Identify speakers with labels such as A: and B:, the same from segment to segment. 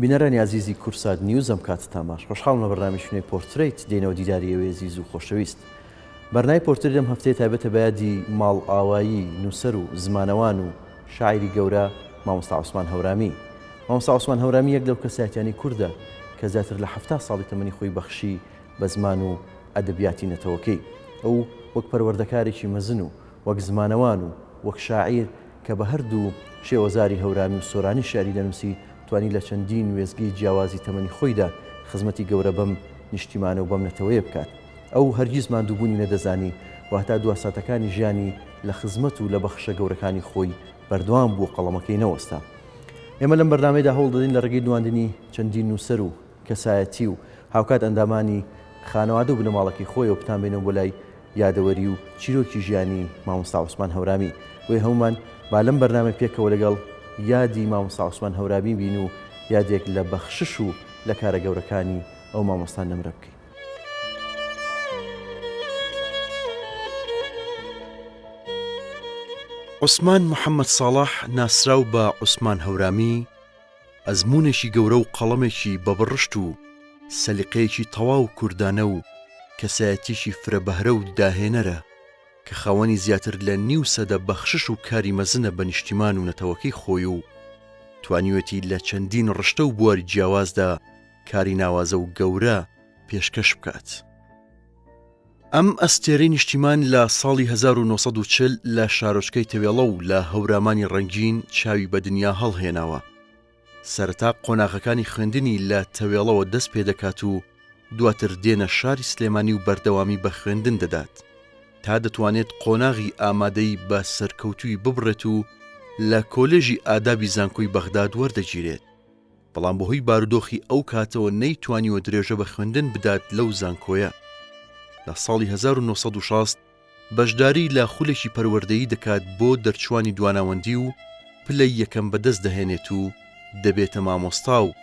A: بینەرانی عزیزی کورسات نیوز ئەم کاتتان باش خۆشحاڵم لە بەرنامی شوێنەی پۆرتڕیت دێنەوە دیداری ئێوە عزیز و خۆشەویست. بەرنامەی پۆرتڕیت لەم هەفتەیە تایبەتە بە یادی ماڵ ئاوایی نووسەر و زمانەوان و شاعیری گەورە مامۆستا عوسمان هەورامی. مامۆستا عوسمان هەورامی یەک لەو کەسایەتیانی کووردە کە زیاتر لە 70 ساڵی تەمەنی خۆی بەخشی بە زمان و ئەدەبیاتی نەتەوەکەی. ئەو وەک پەروەردەکارێکی مەزن و وەک زمانەوان و وەک شاعیر کە بە هەردوو شێوەزاری هەورامی و سۆرانی شعری دەنووسی توانی لە چەندین وێزگی جیاوازی تەمەنی خۆیدا خزمەتی گەورە بەم نیشتیمانە و بەم نەتەوەیە بکات. ئەو هەرگیز ماندووبوونی نەدەزانی و هەتا دواساتەکانی ژیانی لە خزمەت و لە بەخشە گەورەکانی خۆی بەردەوام بوو قەڵەمەکەی نەوەستا. ئێمە لەم بەرنامەیەدا هەوڵ دەدەین لە ڕێگەی دواندنی چەندین نووسەر و کەسایەتی و هاوکات ئەندامانی خانەوادە و بنەماڵەکی خۆی و بتان بێنەوە بۆ لای یادەوەری و چیرۆکی ژیانی مامۆستا عوسمان هەورامی. بۆیە هەمومان با لەم بەرنامە پێکەوە لەگەڵ یادی مامۆستا عوسمان هەورامی بین و یادێک لە بەخشش و لە کارە گەورەکانی ئەو مامۆستا نەمرە بکەین. عوسمان محەممەد ساڵح ناسراو بە عوسمان هەورامی ئەزمونێکی گەورە و قەڵەمێکی بەبڕشت و سەلیقەیەکی تەواو کوردانە و کەسایەتیشی فرەبەهرە و داهێنەرە کە خاوەنی زیاتر لە نیو سەدە بەخشش و کاری مەزنە بە نیشتیمان و نەتەوەکەی خۆی و توانیوەتی لە چەندین ڕشتە و بواری جیاوازدا کاری ناوازە و گەورە پێشکەش بکات. ئەم ئەستێرەی نیشتیمان لە ساڵی 1940 لە شارۆچکەی تەوێڵە و لە هەورامانی ڕەنگین چاوی بە دنیا هەڵهێناوە. سەرەتا قۆناغەکانی خوێندنی لە تەوێڵەوە دەست پێ دەکات و دواتر دێنە شاری سلێمانی و بەردەوامی بە خوێندن دەدات تا دەتوانێت قۆناغی ئامادەی بە سەرکەوتووی ببڕێت و لە کۆلێژی ئادابی زانکۆی بەغداد وەردەگیرێت. بەڵام بەهۆی بارودۆخی ئەو کاتەوە نەیتوانیوە درێژە بە خوێندن بدات لەو زانکۆیە. لە ساڵی 1960 بەشداری لە خولێکی پەروەردەیی دەکات بۆ دەرچوانی دواناوەندی و پلەی یەکەم بەدەست دەهێنێت و دەبێتە مامۆستا و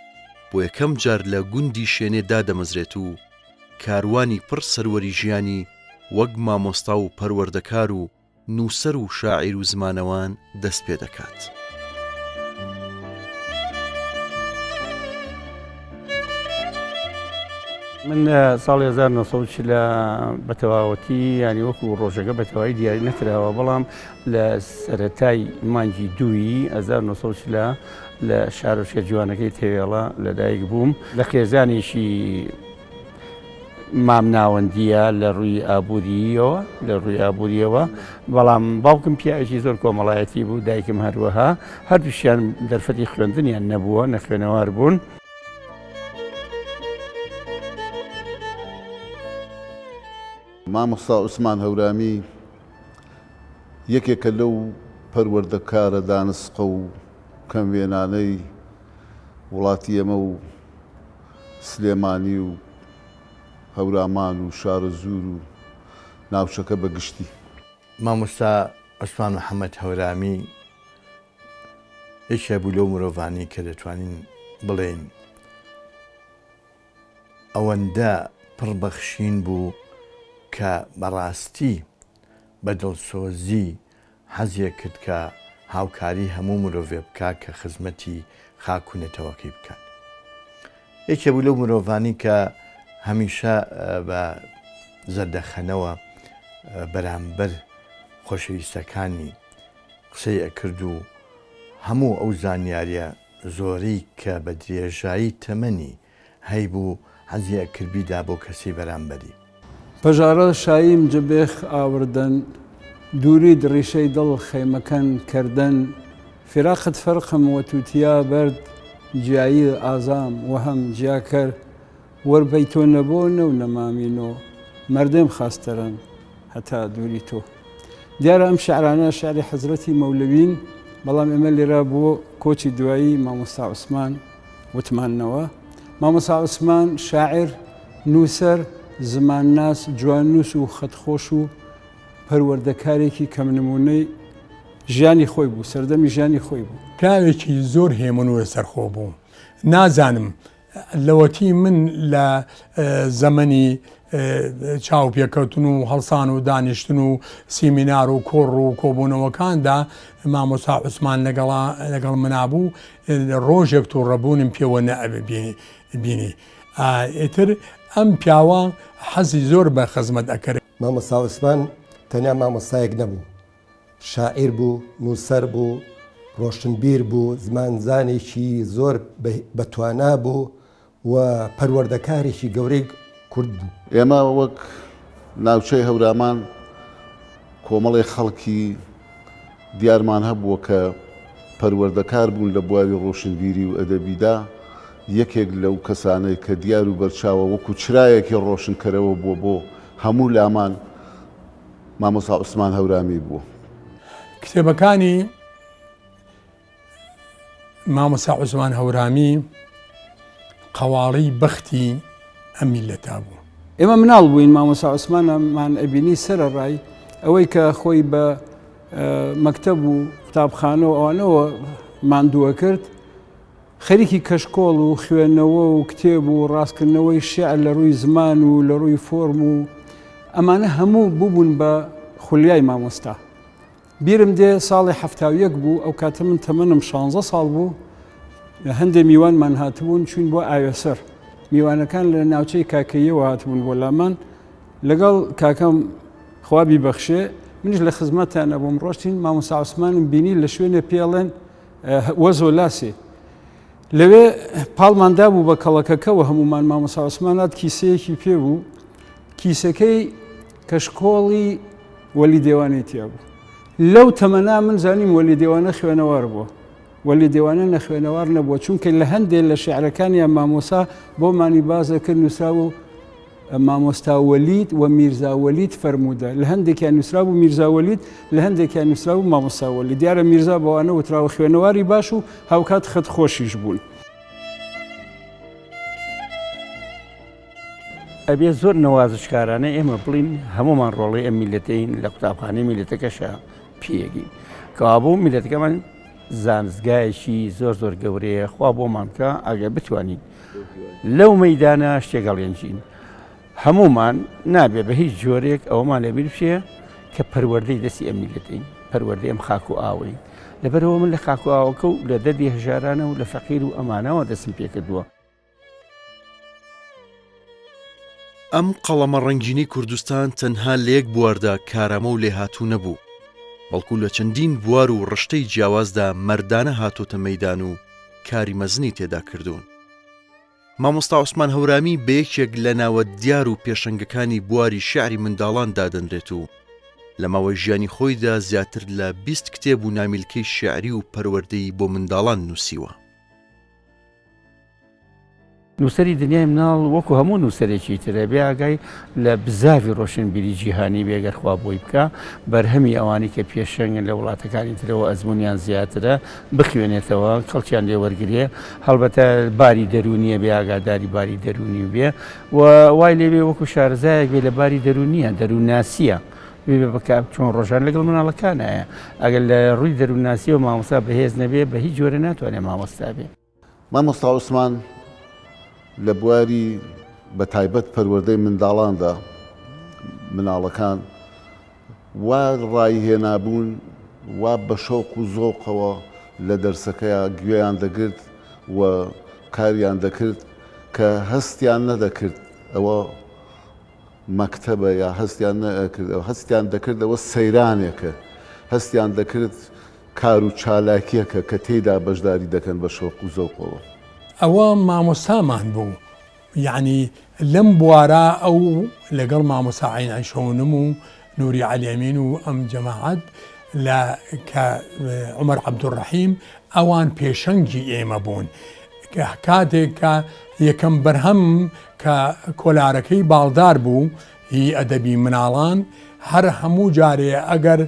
A: بۆ یەکەم جار لە گوندی شوێنێدا دەمەزرێت و کاروانی پڕ سەروەری ژیانی وەک مامۆستا و پەروەردەکار و نووسەر و شاعیر و زمانەوان دەست پێ دەکات.
B: من ساڵی 1940 بە تەواوەتی ینی وەکو ڕۆژەکە بە تەواوی دیاری نەکراوە، بەڵام لە سەرەتای مانگی دووی 1940 لە شارۆچکە جوانەکەی تەوێڵە لەدایک بووم. لە خێزانێکی مام ناوەندیە لە ڕووی ئابووریەوە، بەڵام باوکم پیاوێکی زۆر کۆمەڵایەتی بوو، دایکم هەروەها، هەردووشیان دەرفەتی خوێندنیان نەبووە، نەخوێنەوار بوون.
C: مامۆستا عوسمان هەورامی یەکێکە لەو پەروەردەکارە دانسقە و کەموێنانەی وڵاتی ئێمە و سلێمانی و هەورامان و شارە زور و ناوچەکە بەگشتی.
D: مامۆستا عوسمان محەممەد هەورامی یەکێ بوو لەو مرۆڤانی کە دەتوانین بڵێن ئەوەندە پڕبەخشین بوو کە بەڕاستی بە دڵسۆزی حەزیە کرد کە هاوکاری هەموو مرۆڤێ بکات کە خزمەتی خاک و نێتەوەکەی بکات. یەکێ بوو لەو مرۆڤانی کە هەمیشە بە زەردەخەنەوە بەرامبەر خۆشەویستەکانی قسەی ئەکرد و هەموو ئەو زانیاریە زۆرەی کە بە درێژایی تەمەنی هەیبوو حەزی ئەکردبیدا بۆ کەسی بەرامبەری.
E: پەژارە شاییم جبێخ ئاوردن دووری دڕیشەی دڵ خەیمەکەن کردن فراقت فەرقم وە تووتیا بەرد جیایی ئازام وەهەم جیا کرد وەربەی تۆ نەبۆ نەو نەمامینۆ مەردەم خاستەرن هەتا دووری تۆ. دیارە ئەم شعرانە شعری حەزرەتی مەولەوین، بەڵام ئێمە لێرە بۆ کۆچی دوایی مامۆستا عوسمان وتمانەوە. مامۆستا عوسمان شاعر، نووسەر، زمانناس، جواننووس و خەتخۆش و پەروەردەکارێکی کەم نمونەی ژیانی خۆی بوو، سەردەمی ژیانی خۆی بوو.
F: پیاوێکی زۆر هێمن و سەرخۆ بوو. نازانم لەوەتی من لە زەمەنی چاو پێکەوتن و هەڵسان و دانیشتن و سیمینار و کۆڕ و کۆبوونەوەکاندا مامۆستا عوسمان لەگەڵ منابوو ڕۆژێک تو ڕەبوونم پێوە نەبینی. ئیتر ئەم پیاوە حەزی زۆر بە خزمەت ئەکرد.
G: مامۆستا عوسمان تەنیا مامۆستایەک نەبوو، شاعیر بوو، نووسەر بوو، ڕۆشنبیر بوو، زمانزانێکی زۆر بەتوانا بوو و پەروەردەکارێکی گەورەی کورد بوو.
C: ئێمە وەک ناوچەی هەورامان کۆمەڵی خەڵکی دیارمان هەبووە کە پەروەردەکار بوون لە بواری ڕۆشنبیری و ئەدەبیدا. یەکێک لەو کەسانەی کە دیار و بەرچاوە وەکو چرایەکی ڕۆشنکەرەوە بووە بۆ هەموو لامان مامۆستا عوسمان هەورامی بوو.
F: کتێبەکانی مامۆستا عوسمان هەورامی قەواڵی بەختی ئەم میلەتا بوو.
E: ئێمە مناڵ بووین مامۆستا عوسمانمان ئەبینی سەرەڕای ئەوەی کە خۆی بە مەکتەب و قوتابخانە و ئەوانەوە ماندووە کرد، خەریکی کەشکۆڵ و خوێندنەوە و کتێب و ڕاستکردنەوەی شێعر لە ڕووی زمان و لە ڕووی فۆرم و ئەمانە هەموو بووبوون بە خولیای مامۆستا. بیرم دێ ساڵی 71 بوو، ئەو کاتە من تەمەنم 16 ساڵ بوو، هەندێک میوانمان هاتبوون چوین بۆ ئاوێسەر. میوانەکان لە ناوچەی کاکەیەوە هاتبوون بۆ لامان، لەگەڵ کاکەم خوا بیبەخشێ منیش لە خزمەتانە بۆم ڕۆشتین. مامۆستا عوسمانم بینی لە شوێنە پێڵێن وەزۆ لاسێ، لەوێ پاڵماندا بوو بە کەڵەکەکەوە هەمومان. مامۆستا عوسمانات کیسەیەکی پێ بوو، کیسەکەی کەشکۆڵی وەلی دێوانەی تیا بوو. لەو تەمەنا من زانیم وەلی دێوانە خوێنەوار بووە، وەلی دێوانە نەخوێنەوار نەبووە، چونکە لە هەندێک لە شێعرەکانیان مامۆستا بۆ مانی بازەکرد نووسرا و مامۆستا وەلید و میرزا وەلید فەرموودە. لە هەندێکیان نووسرا بوو میرزا وەلید، لە هەندێکیان نووسرا بوو مامۆستا وەلید. دیارە میرزا بەوانە وتراوە خوێنەواری باش و هاوکات خەت خۆشیش بوون.
B: ئەبێ زۆر نەوازشکارانە ئێمە بڵین هەمومان ڕۆڵی ئەم میلەتین لە قوتابخانەی میلەتەکەشە پێگین کەوابوو میلەتەکەمان زانستگایەکی زۆر گەورەیە. خوا بۆمانکە ئەگە بتوانین لەو مەیدانە شتێگەڵێنجین. هەمومان نابێ بە هیچ جۆرێک ئەوەمان لەبیر بشێ کە پەروەردەی دەستی ئەم میلەتین، پەروەردەی ئەم خاک و ئاوەین. لەبەرەوە من لە خاک و ئاوەکە و لە دەردی هەژارانە و لە فەقیر و ئەمانەوە دەستم پێکردووە.
A: ئەم قەڵەمە ڕەنگینی کوردستان تەنها لە یەک بواردا کارامە و لێهاتوو نەبوو، بەڵکو لە چەندین بوار و ڕشتەی جیاوازدا مەردانە هاتۆتە مەیدان و کاری مەزنی تێدا کردوون. مامۆستا عوسمان هەورامی بە یەکێک لە ناوە دیار و پێشەنگەکانی بواری شعری منداڵان دادەنرێت و لە ماوەی ژیانی خۆیدا زیاتر لە 20 کتێب و نامیلکەی شعری و پەروەردەی بۆ منداڵان نووسیوە.
B: نووسری دنیای مناڵ وەکو هەموو نووسەرێکی ترە بێ ئاگای لە بزاوی ڕۆشنبیری جیهانی بێگەر خوا بۆی بکە، بەرهەمی ئەوانی کە پێشەنگن لە وڵاتەکانی ترەوە ئەزمونیان زیاترە بخوێنێتەوە، کەڵکیان لێوەرگێ، هەڵبەتە باری دەرونیە بێ ئاگاداری باری دەرونی بێ و وای لێبێ وەکو شارەزایەک بێ لە باری دەرونیە، دەروونناسیە بێ بکات چۆن ڕۆژان لەگەڵ مناڵەکانایە. ئەگەر لە ڕووی دەروونناسیەوە مامۆستا بەهێز نەبێ بە هیچ جۆرە ناتوانێت مامۆستا بێ.
C: مامۆستا عوسمان لە بواری بە تایبەت پەروەردەی منداڵاندا مناڵەکان وا ڕایهێنابوون وا بە شەوق و زۆقەوە لە دەرسەکەیە گوێیان دەگرت و کاریان دەکرد کە هەستیان نەدەکرد ئەوە مەکتەبە یا هەستیان دەکرد ئەوە سەیرانێکە، هەستیان دەکرد کار و چالاکیەکە کە تێیدا بەشداری دەکەن بە شەوق و زۆقەوە.
F: ئەوە مامۆستامان بوو، یعنی لەم بوارە ئەو لەگەڵ مامۆساعین ئەیشەونم و نوری عەلیەمین و ئەم جەماعەت لە کە عومەر عەبدوڕەحیم ئەوان پێشەنگی ئێمە بوون کاتێک کە یەکەم بەرهەم کە کۆلارەکەی باڵدار بوو هی ئەدەبی مناڵان هەر هەموو جارێ ئەگەر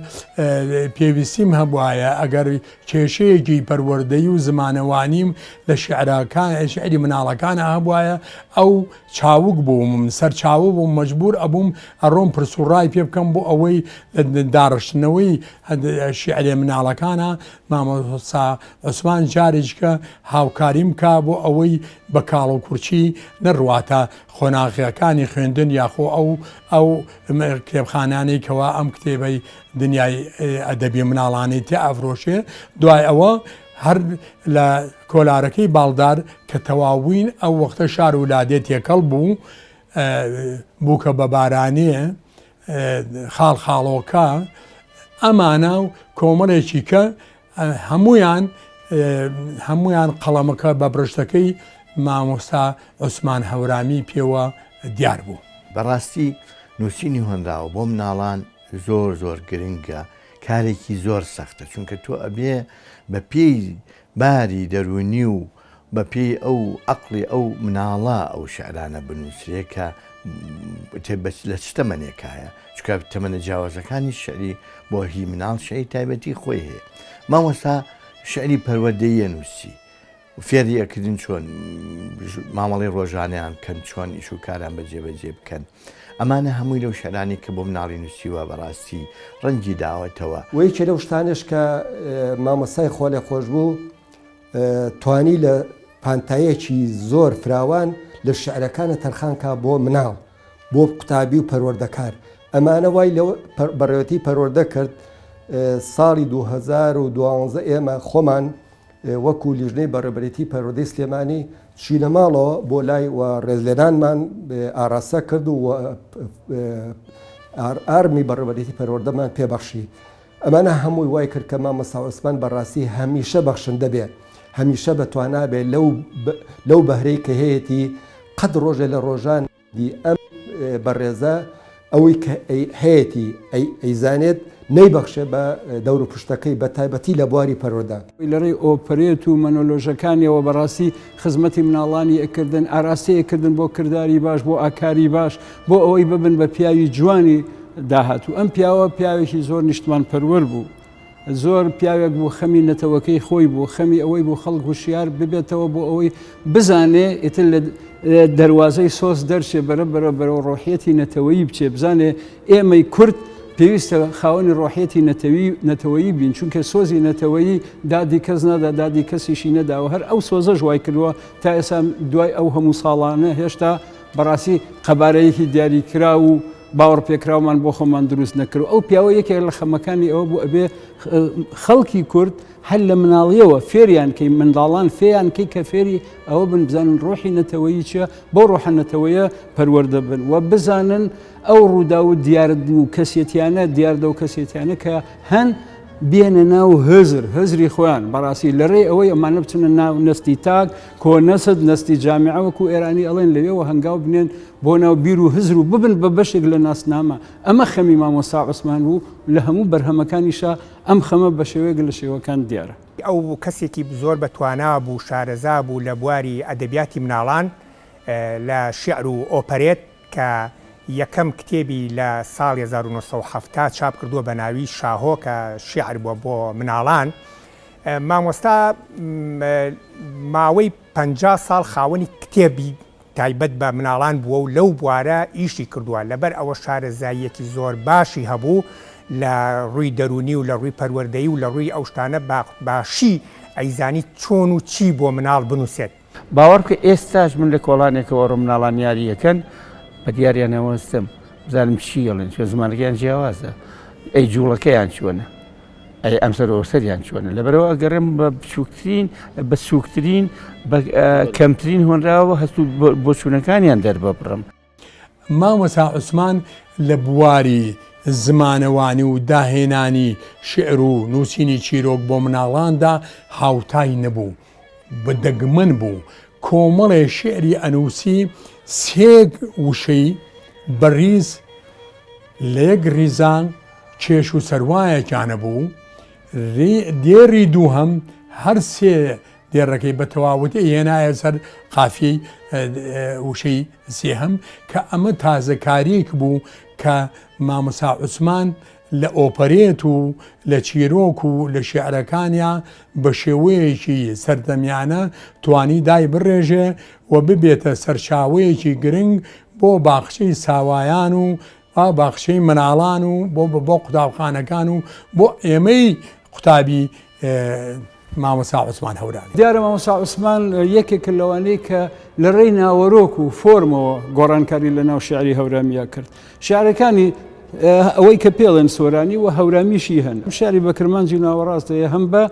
F: پێویستیم هەبوایە ئەگەر کێشەیەکی پەروەردەی و زمانەوانیم لە شعری مناڵەکانە هەبوایە ئەو چاوک بووم سەر چاوە بووم مەجبور ئەبووم ئەڕۆم پرسوڕای پێ بکەم بۆ ئەوەی داڕشتنەوەی شعرێ مناڵەکانە مامۆستا عوسمان جارێککە هاوکاریم کا بۆ ئەوەی بە کاڵ و کورچی نەڕواتە خۆناغیەکانی خوێندن یاخۆ ئەو کتێبخانانەی کەوا ئەم کتێبەی دنیای ئەدەبی مناڵانی تێ ئەفرۆشێ دوای ئەوە هەر لە کۆلارەکەی باڵدار کە تەواوین ئەو وەختە شار ولادێت تێکەڵ بوو بووکە بە بارانەیە خاڵخاڵۆکە ئەمانە و کۆمەڵێکی کە هەمویان قەڵەمەکە بە برشتەکەی مامۆستا عوسمان هەورامی پێوە دیار بوو.
D: بەڕاستی نووسینی هۆنداوە بۆ مناڵان زۆر زۆر گرنگە کارێکی زۆر سەختە چونکە تۆ ئەبێ بە پێی باری دەرونی و بە پێی ئەو عەقڵی ئەو مناڵە ئەو شعرانە بنووسێ کە لە شتەمەنێکایە چکە تەمەنە جیاوازەکانی شعری بۆ هی مناڵ شعری تایبەتی خۆی هەیە مامۆستا شعری پەروەردەیە نووسی فێری ئەکردن چۆن مامەڵی ڕۆژانیان کەن چۆن ئیش و کاران بەجێبەجێ بکەن ئەمانە هەمووی لەو شعرانی کە بۆ مناڵی نووسیوە بەڕاستی ڕەنگی داوەتەوە
G: وەیکە لەو شتانش کە مامۆستای خۆ لێ خۆش بوو توانی لە پانتایەکی زۆر فراوان لە شعرەکانە تەرخانکە بۆ مناڵ بۆ قوتابی و پەروەردەکار ئەمانە وای لەوە بەڕێوەتی پەروەردە کرد ساڵی 2012 ئێمە خۆمان وەکو لیژنەی بەڕێبەرێتی پەروەردەی سلێمانی چینە ماڵەوە بۆ لای و ڕێزلێنانمان ئاراسە کرد و ئارمی بەڕێبەرێتی پەروەردەمان پێبەخشی ئەمانە هەمووی وای کرد کە مامۆستا عوسمان بەڕاستی هەمیشە بەخشندە بێ هەمیشە بەتوانابێ لەو بەهرەی کە هەیەی قەت ڕۆژێ لە ڕۆژان دی ئەم بەڕێزە ئەوەی کە هەیەی ئەیزانێت نەیبەخشێ بە دەور و پشتەکەی بە تایبەتی لە بواری پەروەردە
E: لەڕێی ئۆپەرێت و مەنۆلۆژەکانیەوە بەڕاستی خزمەتی مناڵانی ئەکردن ئاراستەیەکردن بۆ کردداری باش بۆ ئاکاری باش بۆ ئەوەی ببن بە پیاوی جوانی داهاتوو ئەم پیاوە پیاوێکی زۆر نیشتمان پەروەر بوو زۆر پیاوێک بوو خەمی نەتەوەکەی خۆی بوو خەمی ئەوەی بوو خەڵک وشیار ببێتەوە بۆ ئەوەی بزانێ ئیتر لە دەواازەی سۆس دەرچێ بەرەو ڕۆحیەتی نەتەوەیی بچێ بزانێ ئێمەی کورد پێویستە خاوەنی ڕۆحیەتی نەتەوەیی بین چونکە سۆزی نەتەوەیی دادی کەس نەدا دادی کەسیشی نەداوە هەر ئەو سۆزە ژوای کردووە تا ئێستا دوای ئەو هەموو ساڵانە هێشتا بەڕاستی قەبارەیەکی دیاریکرا و باوەڕ پێکراومان بۆ خۆمان دروست نەکرد ئەو پیاوە یەکێک لە خەمەکانی ئەوە بوو ئەبێ خەڵکی کورد هەر لە مناڵیەوە فێریان کەی منداڵان فێیان کەی کە فێری ئەوە بن بزانن ڕۆحی نەتەوەیی چیە بۆ ڕۆحە نەتەوەیە پەروەردە بن و بزانن ئەو ڕوودا و دیارد و کەسێتیانە دیاردە و کەسێتیانە کە هەن بێنە ناو هەزری خۆیان بەڕاستی لەڕێ ئەوەی ئەمانە بچنە ناو نستی تاک کۆ نەسد نستی جامعە وەکو ئێرانی ئەڵێن لەوێەوە هەنگاو بنێن بۆ ناو بیر و هزر و ببن بە بەشێک لە ناسنامە ئەمە خەمی مامۆستا عوسمان بوو لە هەموو بەرهەمەکانیشە ئەم خەمە بە شێوەیەک لە شێوەکان دیارە
H: ئەو کەسێکی زۆر بەتوانا بوو شارەزا بوو لە بواری ئەدەبیاتی مناڵان لە شیعر و ئۆپەرێت کە یەکەم کتێبی لە ساڵی 1970 چاپ کردووە بە ناوی شاهۆ کە شیعر بووە بۆ مناڵان مامۆستا ماوەی 50 ساڵ خاوەنی کتێبی تایبەت بە مناڵان بووە و لەو بوارە ئیشی کردووە لەبەر ئەوە شارەزاییەکی زۆر باشی هەبوو لە ڕووی دەرونی و لە ڕووی پەروەردەیی و لە ڕووی ئەو شتانە باشی ئەیزانی چۆن و چی بۆ مناڵ بنووسێت
B: باوەڕ کە ئێستاش من لە کۆڵانێکەوە ڕۆ مناڵان یاریەکەن بە دیاریانەوەستم بزانم چی گەڵێن چۆ زمانەکەیان جیاوازە ئەی جوڵەکەیان چۆنە ئەی ئەمسەر ئۆسەریان چۆنە لەبەرەوە ئەگەڕێم بە سووکترین بە کەمترین هۆنراوە هەستو بۆ چوونەکانیان دەربە بڕم
F: مامۆستا عوسمان لە بواری زمانەوانی و داهێنانی شعر و نووسینی چیرۆک بۆ مناڵاندا هاوتای نەبوو بەدەگمەن بوو کۆمەڵێ شعری ئەنووسی سێ وشەی بەڕیز لە یەک ریزان کێش و سەروایەکیانە بوو دێری دووهەم هەر سێ دێڕەکەی بە تەواوەتی هێنایە سەر قافیەی وشەی سێهەم کە ئەمە تازەکاریەک بوو کە مامۆستا عوسمان لە ئۆپەرێت و لە چیرۆک و لە شێعرەکانیان بە شێوەیەکی سەردەمیانە توانی دای بڕێژێ و ببێتە سەرچاوەیەکی گرنگ بۆ باخچەی ساوایان و باخچەی مناڵان و بۆ قوتابخانەکان و بۆ ئێمەی قوتابی مامۆستا عوسمان هەورانی.
E: دیارە مامۆستا عوسمان یەکێکە لەوانەیە کە لە ڕێی ناوەڕۆک و فۆرمەوە گۆڕانکاری لە ناو شیعری هەورامیا کرد. شیعرەکانی ئەوەی کە پێڵێن سۆرانی و هەورامیشی هەن. شیعری بە کرمانجی ناوەڕاستەیە هەم بە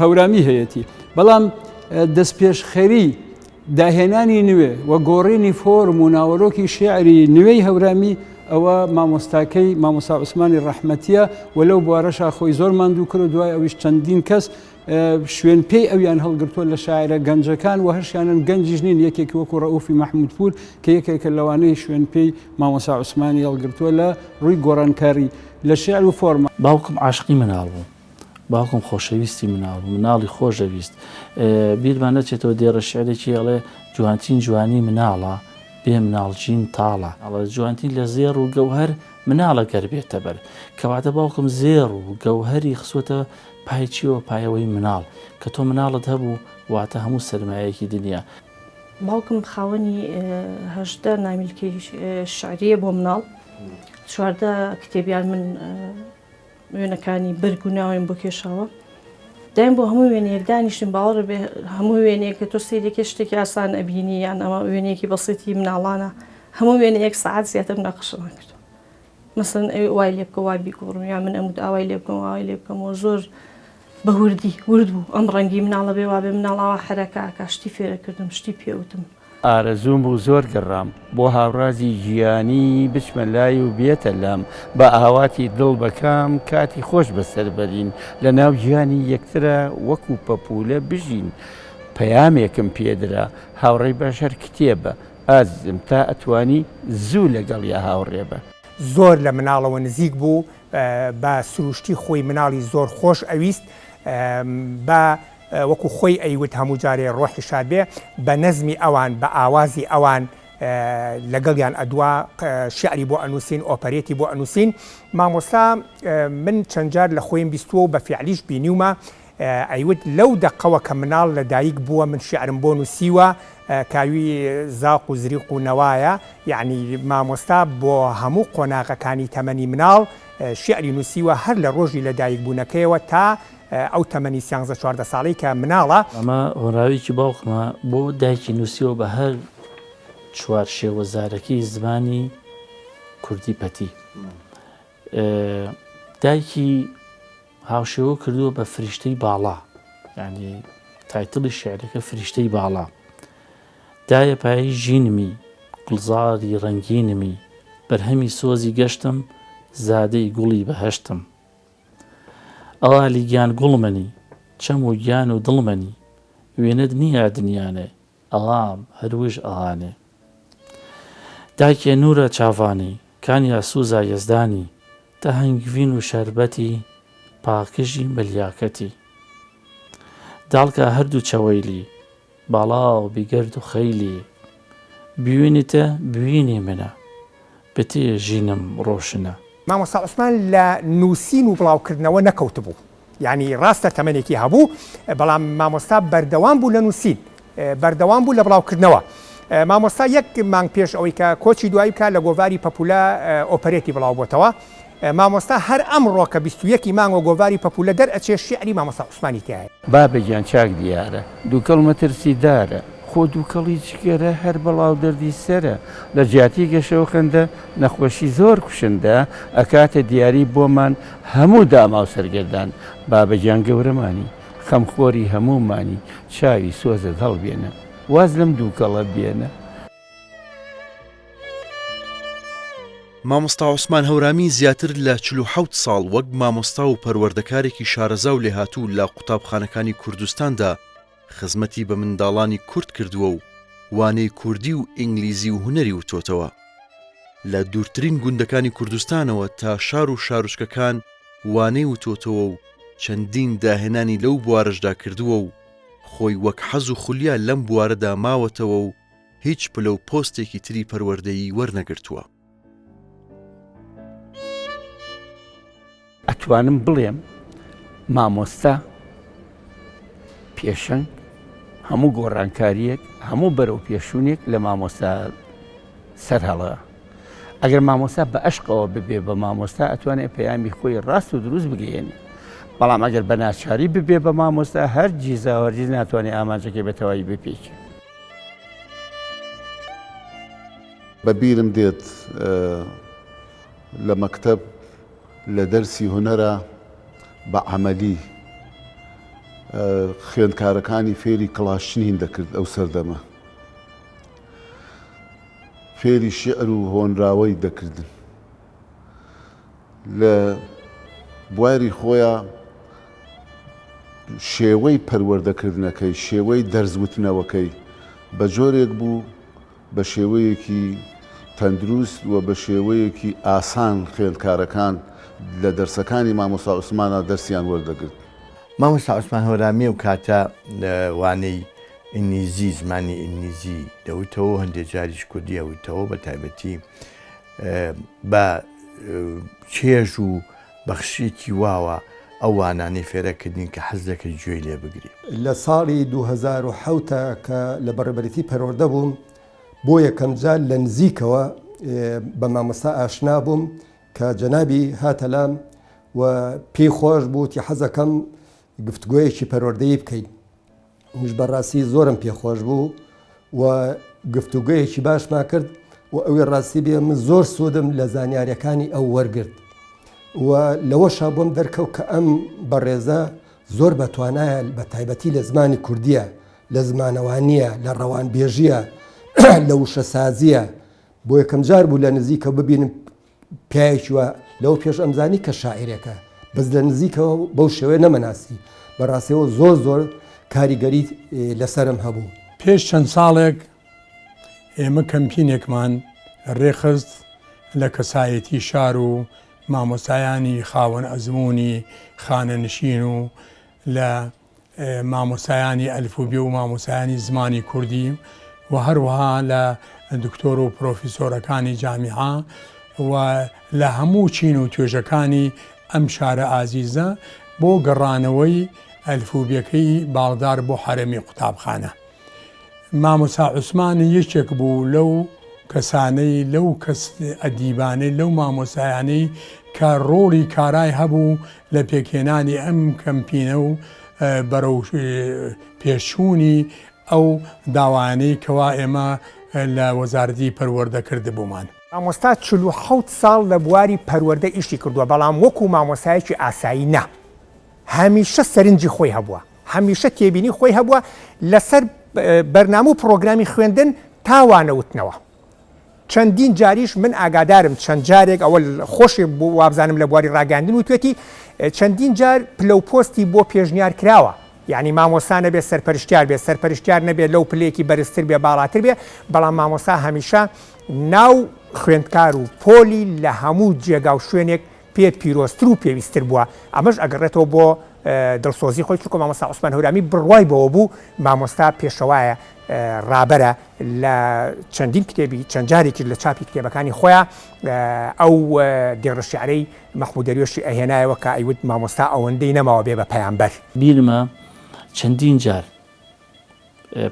E: هەورامی هەیەتی. بەڵام دەست پێشخەری داهێنانی نوێ و گۆڕینی فۆرم و ناوەڕۆکی شیعری نوێی هەورامی ئەوە مامۆستاکەی مامۆستا عوسمانی ڕەحمەتیە و لەو بوارەشا خۆی زۆر ماندوو کرد و دوای ئەویش چەندین کەس شوێن پێی ئەویان هەڵگرتووە لە شاعرە گەنجەکان و هەرشیانن گەنجیش نین یەکێکی وەکو ڕەئوفی مەحموودپور کە یەکێکە لەوانەی شوێن پێی مامۆستا عوسمانی هەڵگرتووە لە ڕووی گۆڕانکاری لە شیعر و فۆرمە.
I: باوکم عاشقی مناڵ بوو. باوکم خۆشەویستی مناڵ بوو، مناڵی خۆشەویست. بیرمان نەچێتەوە دێڕە شیعرێکی ئەڵێ جوانترین جوانی مناڵە بێ مناڵجین تاڵە. ئەڵە جوانترین لە زێڕ و گەوهەر مناڵە گەر بێتە بەر. کەواتە باوکم زێڕ و گەوهەری خسوەتە پایچیەوە پایەوەی مناڵ کە تۆ مناڵت هەبوو واتە هەموو سەرمایەکی دنیا.
J: باوکم خاوەنی هەژدە نامیلکی شعریە بۆ مناڵ. چواردە کتێبیان من وێنەکانی بەرگ و ناوێن بۆ کێشاوە. دایم بۆ هەموو وێنەیەک دانیشتم باوەڕ بێ هەموو وێنەیەک کە تۆ سیرێکی شتێکی ئاسان ئەبینی یان ئەمە وێنەیەکی بەسیتی مناڵانە هەموو وێنەیەک سەعات زیاتر ناقەشەوە کرد. مەسەڵەن ئەوێ وای لێ بکە وای بیگۆڕم یا من ئەمود ئاوای لێ بکەم ئاوای لێ بکەمەوە زۆر بە وردی ورد بوو ئەم ڕەنگی مناڵە بێ وا بێ مناڵەوە حرەکە شتی فێرە کردم شتی پێوتم.
B: ئارەزوم بوو زۆر گەڕام بۆ هاوڕازی ژیانی بچمە لای و بێتە لام بە ئاواتی دڵ بەکام کاتی خۆش بەسەر بەرین لە ناو ژیانی یەکترە وەکو پەپولە بژین. پەیامێکم پێدرا هاوڕێی بەشەر کتێبە ئازم تا ئەتوانی زوو لەگەڵ یا هاوڕێ بە.
H: زۆر لە مناڵەوە نزیک بوو بە سروشتی خۆی مناڵی زۆر خۆش ئەویست بە وەکو خۆی ئەیوت هەموو جارێ ڕۆحی شاد بێ بە نەزمی ئەوان بە ئاوازی ئەوان لەگەڵیان ئەدوا شعری بۆ ئەنووسین ئۆپەرێتی بۆ ئەنووسین. مامۆستا من چەند جار لە خۆیم بیستووە و بە فیعلیش بینیومە ئەیوت لەو دەقەوە کە مناڵ لە دایک بووە من شعرم بۆ نووسیوە کاوی زاق و زریق و نەوایە یعنی مامۆستا بۆ هەموو قۆناغەکانی تەمەنی مناڵ شعری نووسیوە هەر لە ڕۆژی لە دایک بوونەکەیەوە تا ئەو تەمەنی 14 ساڵی کە مناڵە.
I: ئەمە هۆنراویکی باوکمە بۆ دایکی نووسیەوە بە هەر چوار شێوەزارەکەی زمانی کوردی پەتی. دایکی هاوشێوە کردووە بە فریشتەی باڵا یعنی تایتڵی شعرەکە فریشتەی باڵا. دایە پایی ژینمی گوڵزاری ڕەنگینمی بەرهەمی سۆزی گەشتم زادەی گوڵی بەهەشتم. ئەڵالی گیان گوڵمەنی چەم و گیان و دڵمەنی وێنەت نییە دنیانێ ئەڵام هەروش ئەڵانێ. دایکێ نورە چاوانی کانیا سووزا یەزدانی تا هەنگڤین و شەربەتی پاکژی مەلیاکەتی. داڵکە هەردوو چەوەیلی باڵا و بیگەرد و خەیلی بوێنێتە بوێنێ منە بەتێ ژینم ڕۆشنە.
H: مامۆستا عوسمان لە نووسین و بڵاوکردنەوە نەکەوت بوو یعنی ڕاستە تەمەنێکی هەبوو بەڵام مامۆستا بەردەوام بوو لە نووسین بەردەوام بوو لە بڵاوکردنەوە. مامۆستا یەک مانگ پێش ئەوەی کە کۆچی دوایی بکات لە گۆڤاری پەپولە ئۆپەرێتی بڵاو بۆتەوە. مامۆستا هەر ئەمڕۆ کە 21 مانگۆ گۆڤاری پەپولە دەرئەچێ شیعری مامۆستا عوسمانی تایە.
B: بابەگیان چاک دیارە دووکەڵ مەترسیدارە خۆ دووکەڵی چگەرە هەر بەڵاو دەردی سەرە لە جیاتی گەشەوە خەندە نەخۆشی زۆر کوشندە ئەکاتە دیاری بۆمان هەموو داما و سەرگەردان بابەگیان گەورەمانی خەمخۆری هەمومانی چاوی سۆزت هەڵبێنە واز لەم دووکەڵە بێنە.
A: مامۆستا عوسمان هەورامی زیاتر لە 47 ساڵ وەک مامۆستا و پەروەردەکارێکی شارەزا و لێهاتوو لە قوتابخانەکانی کوردستاندا خزمەتی بە منداڵانی کورد کردووە و وانەی کوردی و ئینگلیزی و هونەری وتۆتەوە. لە دوورترین گوندەکانی کوردستانەوە تا شار و شارۆچکەکان وانەی وتۆتەوە و چەندین داهێنانی لەو بوارەشدا کردووە و خۆی وەک حەز و خولیا لەم بوارەدا ماوەتەوە و هیچ پلە و پۆستێکی تری پەروەردەیی وەرنەگرتووە.
B: ئەتوانم بڵێم مامۆستا پێشەنگ هەموو گۆڕانکاریەک هەموو بەرەو پێشوونێک لە مامۆستا سەرهەڵە. ئەگەر مامۆستا بە ئەشقەوە ببێ بە مامۆستا ئەتوانێت پەیامی خۆی ڕاست و دروست بگەێنێ. بەڵام ئەگەر بە ناچاری ببێ بە مامۆستا هەر جیزاوەرجیز ناتوانێت ئامانجەکەی بەتەواوی بپێچێ.
C: بەبیرم دێت لە مەکتەب لە دەرسی هونەرە بە عەمەلی خوێندکارەکانی فێری کڵاشنین دەکرد ئەو سەردەمە. فێری شیعر و هۆنراوەی دەکردن. لە بواری خۆیان شێوەی پەروەردەکردنەکەی شێوەی دەرزوتنەوەکەی بە جۆرێک بوو بە شێوەیەکی تەندروست و بە شێوەیەکی ئاسان خوێندکارەکان لە دەرسەکانی مامۆستا عوسمانە دەرسیان وەردەگرت.
D: مامۆستا عوسمان هەورامی و کاتە وانەی ئینگلیزی زمانی ئینگلیزی دەوتەوە هەندێک جاریش کوردی ئەوتەوە بە تایبەتی بە چێژ و بەخشێکی واوە ئەو وانانەی فێرەکردین کە حەز دەکرد گوێی لێ بگری.
G: لە ساڵی 2010 کە لە بەڕێبەرەتی پەروەردە بووم بۆ یەکەم جار لە نزیکەوە بە مامۆستا ئاشنا بووم کە جەنابی هاتە لام و پێی خۆش بوو تی حەزەکەم گفتگوۆیەکی پەروەردەیی بکەین. منش بەڕاستی زۆرم پێخۆش بوو و گفتوگویەکی باشمان کرد و ئەوەی ڕاستی بێ من زۆر سوودم لە زانیاریەکانی ئەو وەرگرت و لەوەشا بۆم دەرکەوت کە ئەم بەڕێزە زۆر بەتوانایە بە تایبەتی لە زمانی کوردیە لە زمانەوانیە لە ڕەوانبێژیە لە وشەسازیە بۆ یەکەم جار بوو لە نزیکە ببینم پیاوێکی وە لەو پێش ئەمزانی کە شاعیرێکە بەس لە نزیکەوە بەو شێوەیە نەمەناسی بەڕاستیەوە زۆر زۆر کاریگەری لەسرم هەبوو.
F: پێش چەند ساڵێک ئێمە کەمپینێکمان ڕێخست لە کەسایەتی شار و مامۆسایانی خاوەن ئەزمموی خانەنشین و لە مامۆسایانی ئەلفوبێ و مامۆسایانی زمانی کوردی و هەروەها لە دکتۆر و پرۆفیسۆرەکانی جامیعا و لە هەموو چین و توێژەکانی ئەم شارە ئازیزە بۆ گەڕانەوەی ئەلفوبیەکەی باڵدار بۆ حرەمی قوتابخانە. مامۆستا عوسمانی یەکێک بوو لەو کەسانەی لەو کەس ئەدیبانەی لەو مامۆسایانەی کە ڕۆڵی کارای هەبوو لە پێکهێنانی ئەم کەمپینە و بەرەو پێشوونی ئەو داوانەی کەوا ئێمە لە وەزارەتی پەروەردە کرد بوومان.
H: مامۆستا 47 ساڵ لە بواری پەروەردە ئیشی کردووە بەڵام وەکو مامۆسایەکی ئاسایی نا. هەمیشە سەرنجی خۆی هەبووە هەمیشە تێبینی خۆی هەبووە لەسەر بەرنامە و پرۆگرامی خوێندن تاوانەوتنەوە. چەندین جاریش من ئاگادارم چەند جارێک ئەوە خۆشی بوو وابزانم لە بواری ڕاگەاندن و توێتی چەندین جار پلە و پۆستی بۆ پێشنیار کراوە. یعنی مامۆستا نەبێت سەرپەرشتیار بێت سەرپەرشتیار نەبێت لەو پلەیەکی بەرزتر بێ باڵاتر بێ بەڵام مامۆستا هەمیشە ناو خوێندکار و پۆلی لە هەموو جێگا و شوێنێک پێ پیرۆستتر و پێویستتر بووە. ئەمەش ئەگەڕێتەوە بۆ دڵسۆزی خۆی چونکە مامۆستا عوسمان هەورامی بڕوای بەوە بوو مامۆستا پێشەوایە ڕابەرە لە چەندین کتێبی چەند جارێکی لە چاپی کتێبەکانی خۆیان ئەو دێڕەشیعرەی مەحموود دەریوێشی ئەهێنایەوە کە ئەیوت مامۆستا ئەوەندەی نەماوە بێ بە پەیامبەر.
I: بیرمە چەندین جار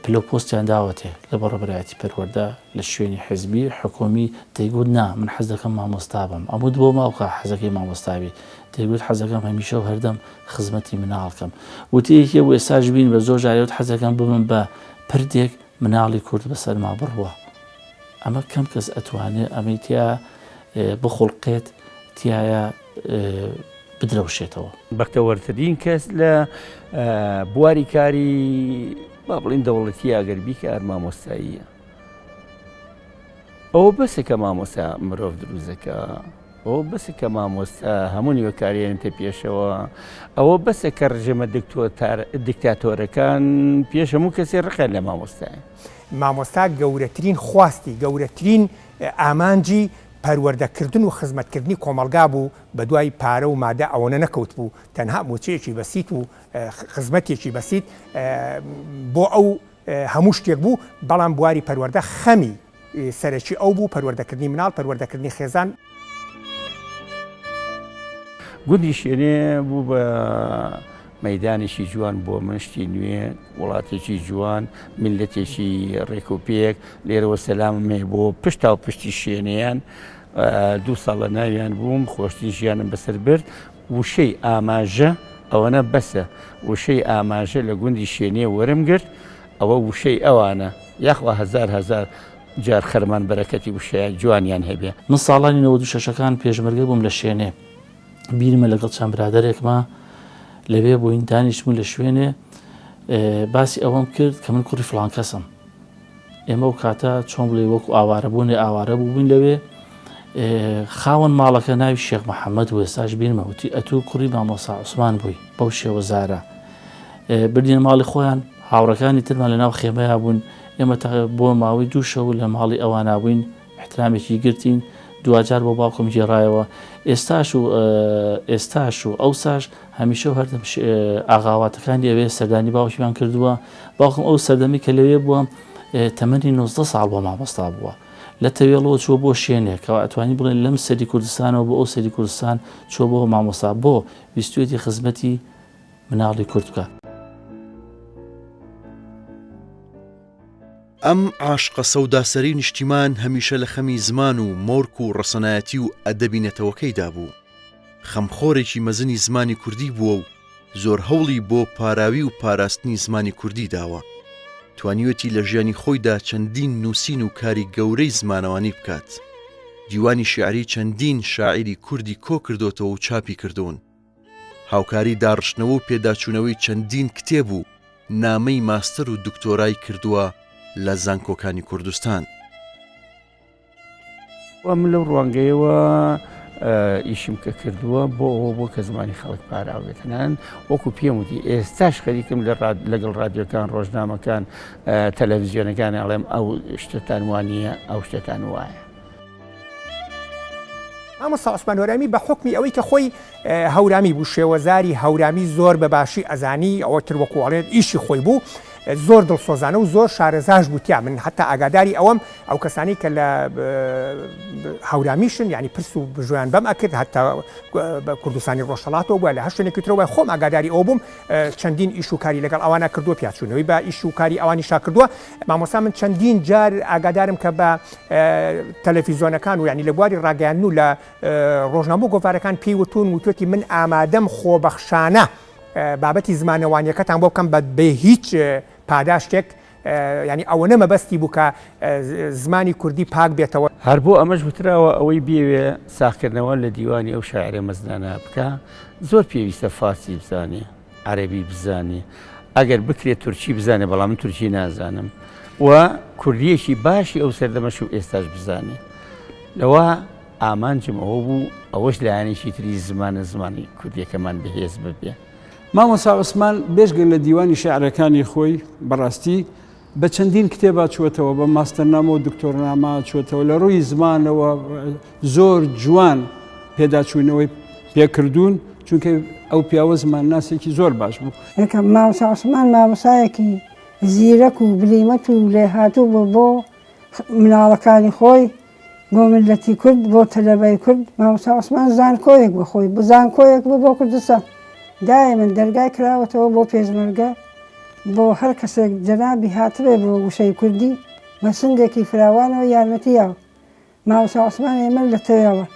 I: پلۆپۆستیان داوەتێ لە بەڕێبەرایەتی پەروەردە لە شوێنی حزبی حکومی دەیگوت نا من حەز دەکەم مامۆستا بم ئەمود بۆ ماوکە حەزەکەی مامۆستابی دەیگوت حەزەکەم هەمیشە و هەردەم خزمەتی مناڵکەم وتەیەکی بۆ ئێساش بین بە زۆر جارێت حەزەکەم ببم بە پردێک مناڵی کورد بەسەرما بڕوە. ئەمە کەم کەس ئەتوانێت ئەمەی تیا بخڵقێت تایە بدرەوشێتەوە.
B: بەختەوەرترین کەس لە بواری کاری با بڵین دەوڵەتی ئاگەربی کە مامۆستاییە. ئەوە بەسێکە مامۆستا مرۆڤ دروستەکە ئەوە بەسە کە مامۆستا هەموو نیوەکاریێنتە پێشەوە ئەوە بەسە کە ڕژێمە دیکتاتۆرەکان پێش هەموو کەسێ ڕقە لە مامۆستای
H: مامۆستا گەورەترین خواستی گەورەترین ئامانجی پەروەردەکردن و خزمەتکردنی کۆمەلگا بوو بە دوای پارە و مادە ئەوەنە نەکەوت بوو تەنها موچەیەکی بەسیت و خزمەتێکی بەسیت بۆ ئەو هەموو شتێک بوو بەڵام بواری پەروەردە خەمی سەرەکی ئەو بوو پەروەردەکردنی مناڵ پەروەردەکردنی خێزان
B: گوندی شوێنێ بوو بە مەدانێکی جوان بۆ منشتی نوێ وڵاتێکی جوان میلەتێکی ڕێکوپێک لێرەوە سەلاممێ بۆ پشتا و پشتی شوێنیان 2 ساڵ لە ناویان بووم خۆشتی ژیانم بەسەر برد وشەی ئاماژە ئەوەنە بەسە وشەی ئاماژە لە گوندی شوێنێ وەرم گرت ئەوە وشەی ئەوانە یاخوا هزار جار خەرمان بەرەکەتی وشەیە جوانیان هەبێ
I: من ساڵانی 96ەکان پێشمەرگە بووم لە شوێنێ بیرمە لەگەڵ چەند برادەرێکمە لەوێ بووین دانیشتمون لە شوێنێ باسی ئەوەم کرد کە من کوڕی فڵان کەسم ئێمە و کاتە چۆن بڵێ وەکو ئاوارە بوونێ ئاوارە بووبووین لەوێ خاوەن ماڵەکە ناوی شێخ مەحەممەد و ئێستاش بیرمەوتی ئەتوو کوڕی مامۆستا عوسمان بووی بەو شێوەزارە بردینە ماڵی خۆیان هاوڕەکانی ترمان لە ناو خێمەیە بوون ئێمە بۆ ماوەی 2 شەو لە ماڵی ئەوان نابووین احترامێکی گرتین دوجار بۆ باوکم گێڕایەوە ئێستاش و ئەو ساش هەمیشە هەردەم ئاغاواتەکانی ئەوێ سەردانی باوکیمان کردووە باوکم ئەو سەردەمی کە لەوێ بووە تەمەنی 19 ساڵ بۆ مامۆستا بووە لە تەوێڵەوە چوە بۆ شوێنێک کەەوە ئەتوانی بڵێن لەم سەری کوردستانەوە بۆ ئەو سەری کوردستان چۆ بۆ مامۆستا بۆ ویستوێتی خزمەتی مناڵی کورد بکە.
A: ئەم عاشقە سەوداسەری نیشتیمان هەمیشە لە خەمی زمان و مۆرک و ڕەسەنایەتی و ئەدەبی نەتەوەکەیدا بوو خەمخۆرێکی مەزنی زمانی کوردی بووە و زۆر هەوڵی بۆ پاراوی و پاراستنی زمانی کوردی داوە توانیوەتی لە ژیانی خۆیدا چەندین نووسین و کاری گەورەی زمانەوانی بکات دیوانی شیعری چەندین شاعیری کوردی کۆ کردوتەوە و چاپی کردوون هاوکاری داڕشتنەوە و پێداچوونەوەی چەندین کتێب و نامەی ماستەر و دکتۆرای کردووە لە زانکۆکانی کوردستان
B: من لەو ڕوانگەیەوە ئیشم کە کردووە بۆ کە زمانی خەڵک پاراوێتەنان وەکو پێم وتی ئێستاش خەریکم لەگەڵ رادیۆکان ڕۆژنامەکان تەلەڤیزیۆنەکان ئەڵێم ئەو شتتان وانە ئەو شتتان وایە
H: مامۆستا عوسمان هەورامی بە حکمی ئەوەی کە خۆی هەورامی بوو شێوەزاری هەورامی زۆر بەباشی ئەزانی ئەوە تر وەکوڵێت ئیشی خۆی بوو زۆر دڵسۆزانە و زۆر شارەزاش بووتیا من حتا ئاگاداری ئەوەم ئەو کەسانی کە لە هەورامیشن یعنی پرس و بژۆیان بەم ئەکرد هەتا کوردستانی ڕۆژهەڵاتەوە بووە لە هەر شوێنێکترەوە خۆم ئاگاداری ئەو بووم چەندین ئیش و کاری لەگەڵ ئەوانە کردووە پیاچوونەوەی بە ئیش و کاری ئەوانی شا کردووە مامۆستا من چەندین جار ئاگادارم کە بە تەلەڤیزیۆنەکان و ینی لە بواری ڕاگەیاندن و لە ڕۆژنامە و گۆڤارەکان پێی وتون وتوێتی من ئامادەم خۆبەخشانە بابەتی زمانەوانیەکەتان بۆ بکەم بە هیچ پاداشتێک ینی ئەوە نەمەبەستی بوو کە زمانی کوردی پاک بێتەوە
B: هەر بۆ ئەمەش وتراوە ئەوەی بێوێ ساختکردنەوە لە دیوانی ئەو شاعرە مەزنانە بکە زۆر پێویستە فارسی بزانێ عەرەبی بزانێ ئەگەر بکرێت تورکی بزانێ بەڵام من تورکی نازانم و کوردیەکی باشی ئەو سەردەمەش و ئێستاش بزانێ لەوە ئامانجم ئەوە بوو ئەوەش لایەنێکی تری زمانی کوردیەکەمان بەهێز ببێ
E: مامۆستا عوسمان بێژگە لە دیوانی شاعرەکانی خۆی بەڕاستی بە چەندین کتێبا چوەتەوە بە ماستەرنامە و دکتۆرنامە چوەتەوە لە ڕووی زمانەوە زۆر جوان پێداچوونەوەی پێکردوون چونکە ئەو پیاوە زمان ناسێکی زۆر باش بوو
K: مامۆستا عوسمان مامۆسایەکی زیرەک و بلیمەت و لێهاتوو بوو بۆ مناڵەکانی خۆی بۆ ملەتی کورد بۆ تەلەبەی کورد مامۆستا عوسمان زانکۆیەک بە خۆی بزانکۆیەک بوو بۆ کوردستان دائما دەرگای کراوەتەوە بۆ پێشمەرگە بۆ هەر کەسێک جەنابی هاتبێ بۆ وشەی کوردی بە سنگێکی فراوانەوە یارمەتیاوە مامۆستا عوسمان ئێمە لە تەوێڵە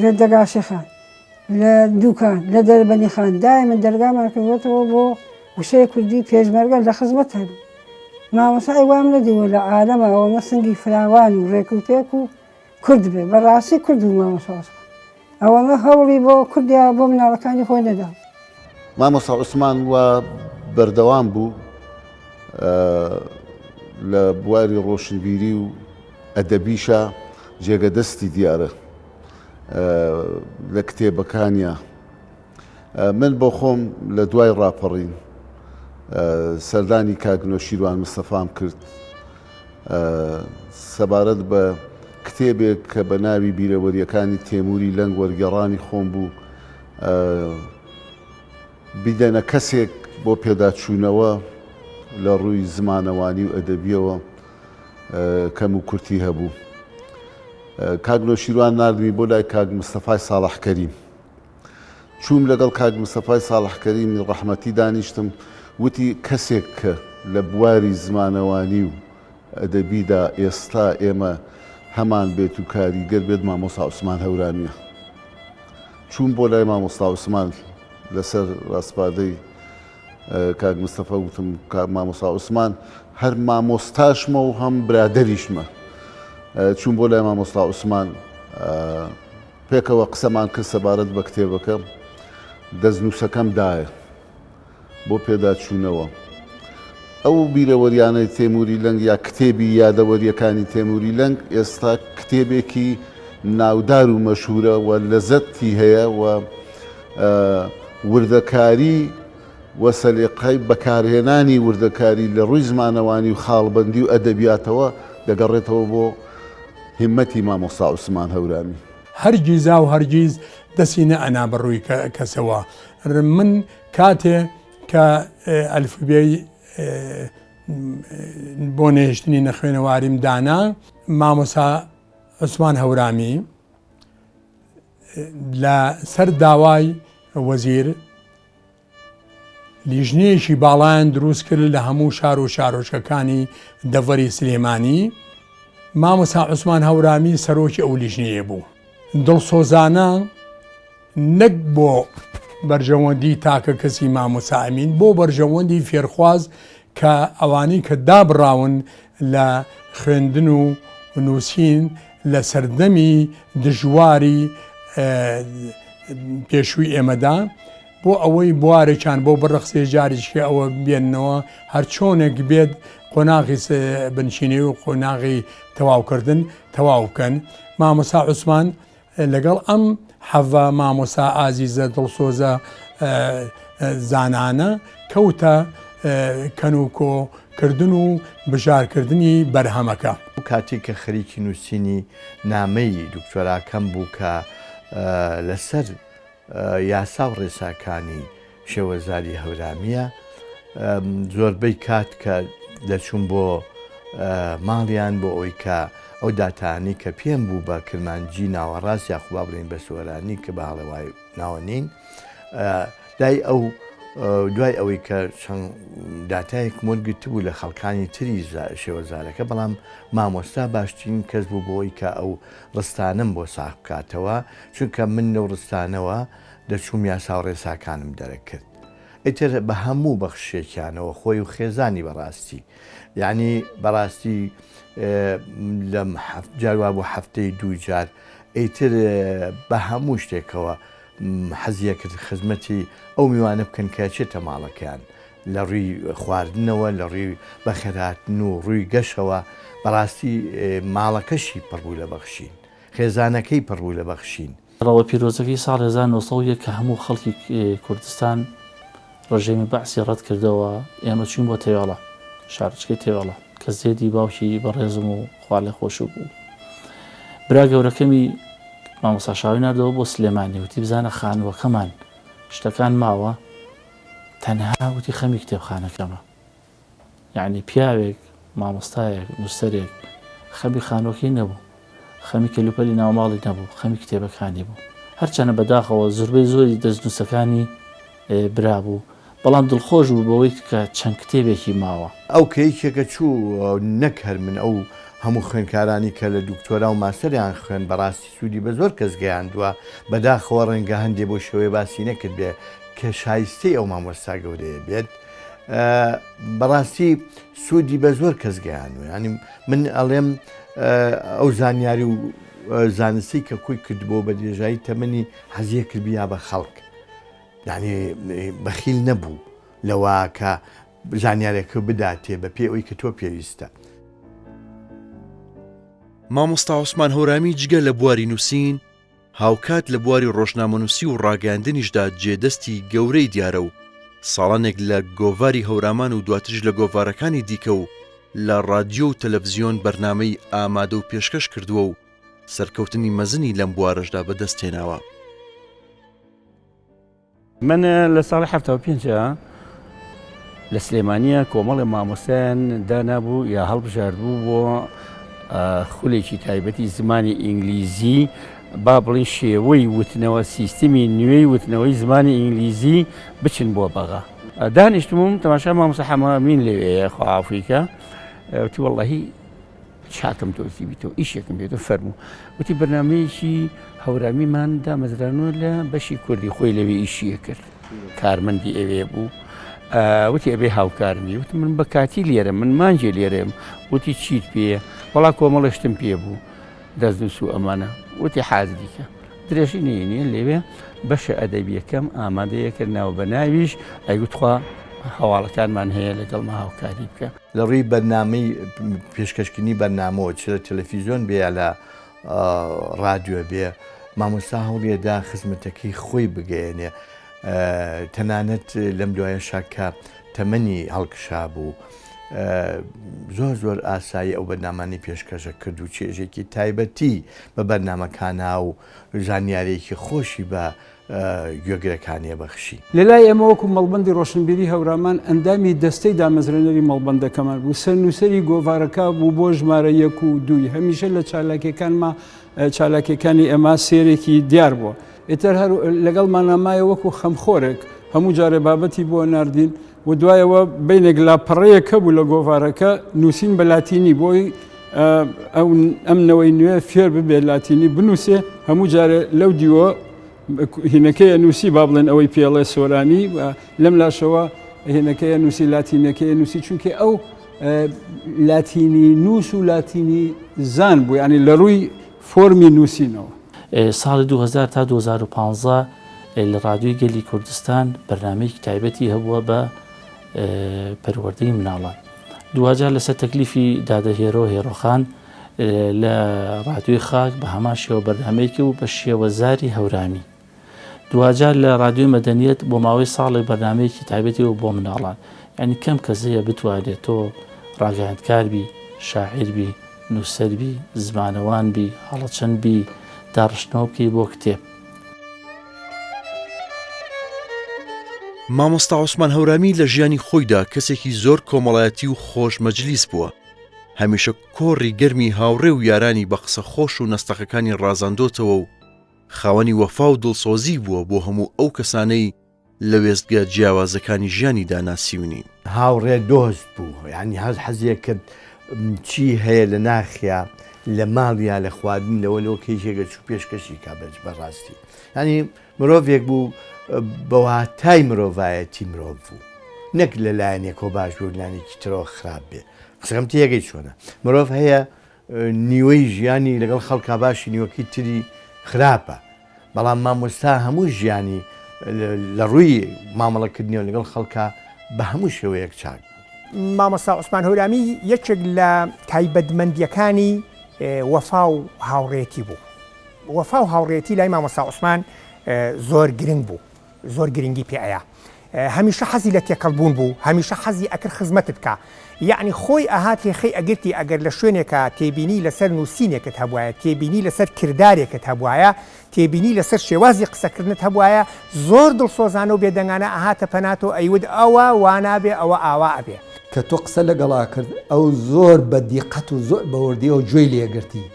K: لە دەگاشەخان لە دووکان لە دەربەنی خان دائما دەرگامان کردوێتەوە بۆ وشەی کوردی پێشمەرگە لە خزمەت هەبوو مامۆستای وام نەدیوە لە عالەمە ئەوەمە سنگی فراوان و ڕێک و پێک و کورد بێ بەڕاستی کورد و مامۆستا عوسمان ئەوەمە هەوڵی بۆ کوردیا بۆ مناڵەکانی خۆی نەدا
C: مامۆستا عوسمان وە بەردەوام بوو لە بواری ڕۆشنبیری و ئەدەبیشە جێگە دەستی دیارە لە کتێبەکانیە. من بۆ خۆم لە دوای ڕاپەڕین سەردانی کاگنۆشیروان مستەفام کرد سەبارەت بە کتێبێک کە بە ناوی بیرەوەریەکانی تێموری لەنگ وەرگێڕانی خۆم بوو بیدەنە کەسێک بۆ پێداچوونەوە لە ڕووی زمانەوانی و ئەدەبیەوە کەم و کورتی هەبوو. کاگنۆشیروان نردمی بۆ لای کاگ مستەفای ساڵح کەریم. چووم لەگەڵ کاگ مستەفای ساڵح کەریمی ڕەحمەتی دانیشتم، وتی کەسێک کە لە بواری زمانەوانی و ئەدەبیدا ئێستا ئێمە هەمان بێت و کاریگەر بێت مامۆستا عوسمان هەورامیە. چووم بۆ لای مامۆستا عوسمان لەسەر ڕاستپادەی کاگ مستەفا وتم مامۆستا عوسمان هەر مامۆستاشمە و هەم برادەریشمە. چووم بۆ لای مامۆستا عوسمان پێکەوە قسەمان کرد سەبارەت بە کتێبەکە دەستنووسەکەم دایە بۆ پێداچوونەوە. ئەو بیرەوەریانەی تێموری لەنگ یا کتێبی یادەوەریەکانی تێموری لەنگ ئێستا کتێبێکی ناودار و مەشهورە و لەزەتی هەیە و وردەکاری و سەلیقەی بەکارهێنانی وردەکاری لە ڕووی زمانەوانی و خاڵبەندی و ئەدەبیاتەوە دەگەڕێتەوە بۆ هیمەتی مامۆستا عوسمان هەورامی.
F: هەرگیزا و هەرگیز دەستی نەئەنا بەڕووی کەسەوە. من کاتێ کە ئەلفبێی بۆ نێشتنی نەخوێنەواریم دانا مامۆستا عوسمان هەورامی لە سەر داوای وەزیر لیژنەیەکی باڵایان دروست کرد لە هەموو شار و شارۆچەکانی دەڤەری سلێمانی. مامۆستا عوسمان هەورامی سەرۆکی ئەو لیژنەیە بوو. دڵسۆزانە نەک بۆ بەرژەوەندی تاکە کەسی مامۆستا ئەمین، بۆ بەرژەوەندی فێرخواز کە ئەوانەی کە دابڕاون لە خوێندن و نووسین لە سەردەمی دژواری پێشووی ئێمەدا بۆ ئەوەی بوارێکیان بۆ بڕەخسێ جاریشکە ئەوە بێننەوە هەر چۆنێک بێت قۆناغی بنشینی و قۆناغی تەواوکردن تەواو بکەن. مامۆستا عوسمان لەگەڵ ئەم حەڤە مامۆستا ئازیزە دڵسۆزە زانانە کەوتە کەنوکۆکردن و بژارکردنی بەرهەمەکە.
D: کاتێک کە خەریکی نووسینی نامەی دکتۆراکەم بوو کە لەسەر یاسا و ڕێساکانی شێوەزاری هەورامیە زۆربەی کات کە دەچوون بۆ ماڵیان بۆ ئەوەی کە ئەو داتانی کە پێم بوو بە کرمانجی ناوەڕاست یاخوا بڵێن بە سۆرانی کە بە هەڵەوای ناوەنین لای ئەو دوای ئەوەی کە چەند داتایەک مۆرگرت بوو لە خەڵکانی تری شێوەزارەکە، بەڵام مامۆستا باشترین کەس بوو بۆی کە ئەو ڕستانم بۆ ساغ بکاتەوە، چونکە من لەو ڕستانەوە دەچووم یاسا و ڕێساکانم دەرەکرد. ئیتر بە هەموو بەخشێکیانەوە خۆی و خێزانی بەڕاستی، یعنی بەڕاستی لەم جاروا بۆ هەفتەی دوو جار ئیتر بە هەموو شتێکەوە حەزیە کرد خزمەتی ئەو میوانە بکەن کە چێتە ماڵەکەیان لە ڕووی خواردنەوە لە ڕووی بەخێرهاتن و ڕووی گەشەوە. بەڕاستی ماڵەکەشی پڕبوو لە بەخشین، خێزانەکەی پڕبوو لە بەخشین.
I: ڕەوە پیرۆزەکەی ساڵ 1970 کە هەموو خەڵکی کوردستان ڕژێمی بەعسی ڕەت کردەوە، ئێمە چوین بۆ تێواڵە شارچکەی تێواڵە کە زێدی باوکی بەڕێزم و خوا لێ خۆش بوو. برا گەورەکەمی مامۆستا شاوی نردەوە بۆ سلێمانی، وتی بزانە خانووەکەمان شتەکان ماوە، تەنها وتی خەمی کتێبخانەکەمە. یعنی پیاوێک مامۆستایەک نووسەرێک خەمی خانووەکەی نەبوو، خەمی کەلوپەلی ناوماڵی نەبوو، خەمی کتێبەکانی بوو. هەرچەنە بەداخەوە زۆربەی زۆری دەستنووسەکانی برا بوو، بەڵام دڵخۆش بوو بەوەی کە چەند کتێبێکی ماوە.
D: ئەو کەیکێکە چوو نەک هەر من ئەو هەموو خوێنکارانی کە لە دکتۆرا و ماستەریان خوێن بەڕاستی سوودی بە زۆر کەس گەیاندووە، بەداخەوە ڕەنگە هەندێک بۆ شێوەیە باسی نەکرد بێ کە شایستەی ئەو مامۆستا گەورەیە بێت. بەڕاستی سوودی بە زۆر کەس گەیاندوە، ینی من ئەڵێم ئەو زانیاری و زانستی کە کۆی کردبوو بە درێژایی تەمەنی حەزیە کردبیا بە خەڵک، یعنی بەخیل نەبوو لەوە کە زانیارێکە بداتێ بە پێ ئەوی کە تۆ پێویستە.
A: مامۆستا عوسمان هەورامی جگە لە بواری نووسین هاوکات لە بواری ڕۆژنامەنووسی و ڕاگەاندنیشدا جێدەستی گەورەی دیارە و ساڵانێک لە گۆڤاری هەورامان و دواترش لە گۆڤارەکانی دیکە و لە ڕادیۆ و تەلەڤیزیۆن بەرنامەی ئامادە و پێشکەش کردووە و سەرکەوتنی مەزنی لەم بوارەشدا بەدەستێناوە.
B: من لە ساڵی 1970 لە سلێمانیە کۆمەڵی مامۆستایان دانابوو یا هەڵبژاردبوو بۆ خولێکی تایبەتی زمانی ئینگلیزی با بڵین شێوەی وتنەوە سیستمی نوێی وتنەوەی زمانی ئینگلیزی بچن بۆ بەغا. دانیشتمم تەماشا مامۆستا حەمامین لەوێیە خواافریکە وتی وەڵڵاهی چاکەم تۆسی بیتەوە ئیشێکم بێتەوە فەرموو وتی بەرنامەیەکی هەورامیمان دامەزرانوە لە بەشی کوردی خۆی لەوێ ئیشیە کرد کارمەندی ئەوێ بوو وتی ئەبێ هاوکارمی وتی من بە کاتی لێرە من مانجێ لێرەم وتی چیت پێە وەڵا کۆمەڵشتم پێ بوو دەستنووس و ئەمانە وتی حازریکە درێژی نێنیە لێوێ بەشە ئەدەبیەکەم ئامادەیەکرد ناو بە ناویش ئەیگوتخوا هەواڵەکانمان هەیە لەگەڵمە هاوکاری بکە.
D: لە ڕووی بەرنامەی پێشکەشکردنی بەرنامەوە چ لە تەلەڤیزیۆن بێ لە ڕادیۆ بێ مامۆستا هەوڵێدا خزمەتەکەی خۆی بگەێنێ تەنانەت لەم دوایە شاکە تەمەنی هەڵکشا بوو زۆر ئاسایی ئەو بەرنامانی پێشکەشە کرد و چێژێکی تایبەتی بە بەرنامەکانە و زانیارێکی خۆشی بە گوێگرەکانی بەخشی.
E: لە لای ئێمە وەکو مەڵبەندی ڕۆشنبیری هەورامان ئەندامی دەستەی دامەزرێنەری مەڵبەندەکەمان بوو سەرنووسەری گۆڤارەکە بوو بۆ ژمارە 1 و 2 هەمیشە لە چالاکیەکانی ئێمە سێرێکی دیار بووە. ئێتر هەر لەگەڵمان نامایە وەکو خەمخۆرێک هەموو جارێ بابەتی بۆ ناردین و دوایەوە بینێک لاپەڕەیەکە بوو لە گۆڤارەکە نووسین بە لاتینی بۆی ئەمنەوەی نوێ فێر ببێت لاتینی بنووسێ هەموو جارێ لەو دیوە هینەکەیە نووسی با بڵێن ئەوەی پێڵێ سۆرانی لەم لاشەوە هێنەکەیە نووسی لاتینەکەیە نووسی چونکە ئەو لاتینی نووس و لاتینی زان بوو ینی لە ڕووی فۆرمی نووسینەوە.
I: ساڵی 2000 تا 2015 لە ڕادیۆی گەلی کوردستان بەرنامەیەکی تایبەتی هەبووە بە پەروەردەی مناڵان. دوجار لەسەر تەکلیفی دادەهێرۆ هێڕۆخان لە ڕادیۆی خاک بە هەمان شێوە بەرنامەیەکی و بە شێوەزاری هەورامی. دوجار لە ڕادیۆی مەدەنیەت بۆ ماوەی ساڵی بەرنامەیەکی تایبەتی و بۆ مناڵان یعنی کەم کەسەیە بتوانێت تۆ ڕاگەیاندکاربی شاعیربی نووسەربی زمانەوانبی هەڵەچەندبی داڕشتنەوە بکەی بۆ کتێب.
A: مامۆستا عوسمان هەورامی لە ژیانی خۆیدا کەسێکی زۆر کۆمەڵایەتی و خۆش مەجلیس بووە. هەمیشە کۆڕی گەرمی هاوڕێ و یارانی بە قسە خۆش و نەستەقەکانی ڕازاندۆتەوە و خاوەنی وەفا و دڵسۆزی بووە بۆ هەموو ئەو کەسانەی لە وێستگە جیاوازەکانی ژیانی داناسیونی.
D: هاوڕێ دۆست بوو یعنی هەز حەزیە کرد چی هەیە لە ناخیا لە ماڵیا لە خواردن لەوە لەوە کەیشێگە چوو پێشکەشی کابێت بەڕاستی ینی مرۆڤێک بوو بەواتای مرۆڤایەتی مرۆڤ بوو نەک لە لایەنێکۆ باش بوو لایەنێکی ترەوە خراپ بێ قسەکەم تێگەی چۆنە مرۆڤ هەیە نیوەی ژیانی لەگەڵ خەڵکا باشی نیوەکی تری خراپە بەڵام مامۆستا هەموو ژیانی لە ڕووی مامەڵەکردنیەوە لەگەڵ خەڵکا بە هەموو شێوەیەک چاک.
H: مامۆستا عوسمان هەورامی یەکێک لە تایبەتمەندیەکانی وەفا و هاوڕێتی بوو. وەفا و هاوڕێتی لای مامۆستا عوسمان زۆر گرنگ بوو زۆر گرنگی پێەیە هەمیشە حەزی لە تێکەڵبوون بوو هەمیشە حەزی ئەکرد خزمەت بکە یعنی خۆی ئاهات خەی ئەگرتی ئەگەر لە شوێنێکە تێبینی لەسەر نووسینێکت هەبواە تێبینی لەسەر کردارێکت هەبواە تێبینی لەسەر شێوازی قسەکردنت هەبواە زۆر دڵسۆزانە و بێدەنگانە ئاهاتە پەناتۆ ئەیود ئەوە وانابێ ئەوە ئاوا ئەبێ
G: کە تۆ قسە لەگەڵا کرد ئەو زۆر بە دیقەت و زۆر بەوردیەوە گوێی لێگرتی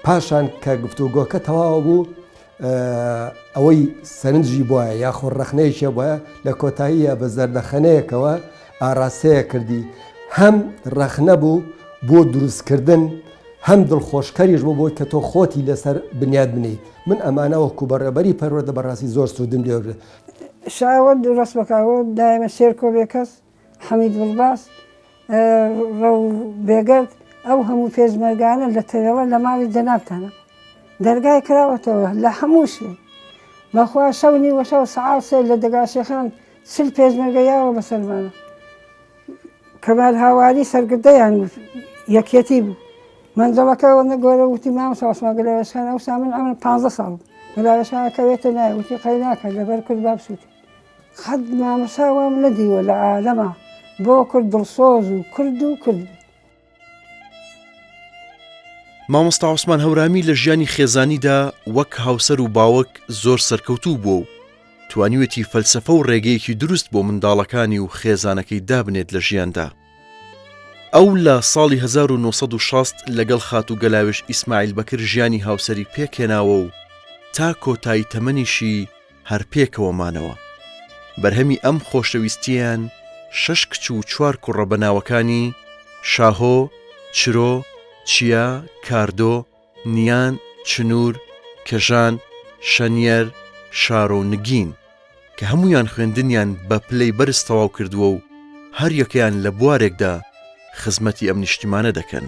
G: پاشان کە گفتوگۆکە تەواو بوو ئەوەی سەرنجی بواە یاخۆ ڕەخنەیەکێ بواە لە کۆتاییە بە زەردەخەنەیەکەوە ئاراسەیە کردی هەم ڕەخنە بوو بۆ دروستکردن هەم دڵخۆشکەریش بۆ بۆی کە تۆ خۆتی لەسەر بنیاد بنی من ئەمانەوە کوبەڕێبەری پەروەردە بەڕاستی زۆر سوودم لێورد
K: شاوە ڕست بکەوە دایمە سێرکۆ بێکەس حەمید بڵباس ڕەو بێگەرد ئەو هەموو پێشمەرگانە لە تەوێڵە لە ماڵی جەنابتانە دەرگای کراوەتەوە لە هەموو شوێ بەخوا شەونی وەشەو سەعات سێ لە دەگاشێخان سل پێشمەرگەیاوە بەسەرمانە کەمال هاواری سەرگردەیان یەکێتی بوو منزەڵەکەەوە نەگۆرە وتی مامۆستا عوسمان گەلەوێشخان ئەوسا من ئەمە 15 ساڵ ولاوێشەکەوێتە ناوتی قەیناکە لەبەر کورد بابسووتی خەد مامەساوام نەدیوە لە عالەما بۆ کورد دڵسۆز و کورد و کورد.
A: مامۆستا عوسمان هەورامی لە ژیانی خێزانیدا وەک هاوسەر و باوەک زۆر سەرکەوتوو بووە و توانیوێتی فەلسەفە و ڕێگەیەکی دروست بۆ منداڵەکانی و خێزانەکەی دابنێت لە ژیاندا. ئەو لە ساڵی 1960 لەگەڵ خاتوو گەلاوێش ئیسماعیل بەکر ژیانی هاوسەری پێکهێناوە و تا کۆتایی تەمەنیشی هەر پێکەوەمانەوە. بەرهەمی ئەم خۆشەویستیان 6 کچ و 4 کوڕە بەناوەکانی شاهۆ، چرۆ، چیا، کاردۆ، نیان، چنوور، کەژان، شەنیەر، شارۆ و نگین کە هەمویان خوێندنیان بە پلەی بەرز تەواو کردووە و هەر یەکەیان لە بوارێکدا خزمەتی ئەم نیشتیمانە دەکەن.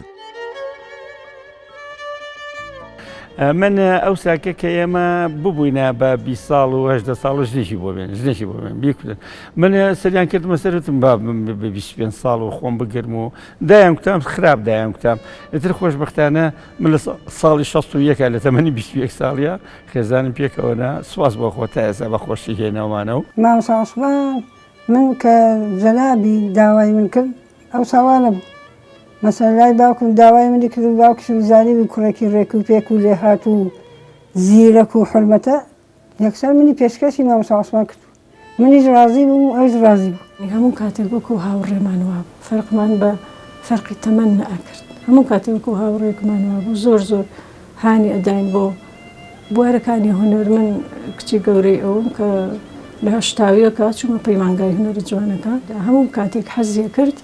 B: من ئەو ساکە کە ئێمە ببووینە بە 20 ساڵ و 18 ساڵ ژنێکی بۆ بێن ژنێکی بۆ بێن بیکوتن من سەریان کردمە سەرتم با بە 25 ساڵ و خۆم بگرم و دایان کوتام خراپ دایان کوتام ئەتر خۆشبەختانە من لە ساڵی 61 لە تەمەنی 21 ساڵیە خێزانم پێکەوەنا سواس بۆ خۆ تا ئێستا بە خۆشی هێناومانە و
K: مامۆستا عوسمان من کە جەنابی داوای من کرد ئەو ساوانە بوو مەسەن لای باوکم داوای منی کرد و باوکشم زانیوی کوڕێکی ڕێک و پێک و لێهات و زیرەک و حرمەتە یەکسەر منی پێشکەشی مامۆستا عوسمان کرد منیش ڕازی بووم و ئەوش ڕازی بوو.
J: هەموو کاتێک وەکو هاوڕێمانەوە بوو فەرقمان بە فەرقی تەمەن نەئەکرد هەموو کاتێک وەکو هاوڕێکمانەوە بوو زۆر زۆر هانی ئەداین بۆ بوارەکانی هونەر من کچی گەورەی ئەوم کە لە هەشتاویەکە چوومە پەیمانگای هونەرە جوانەکە هەموو کاتێک حەزیە کرد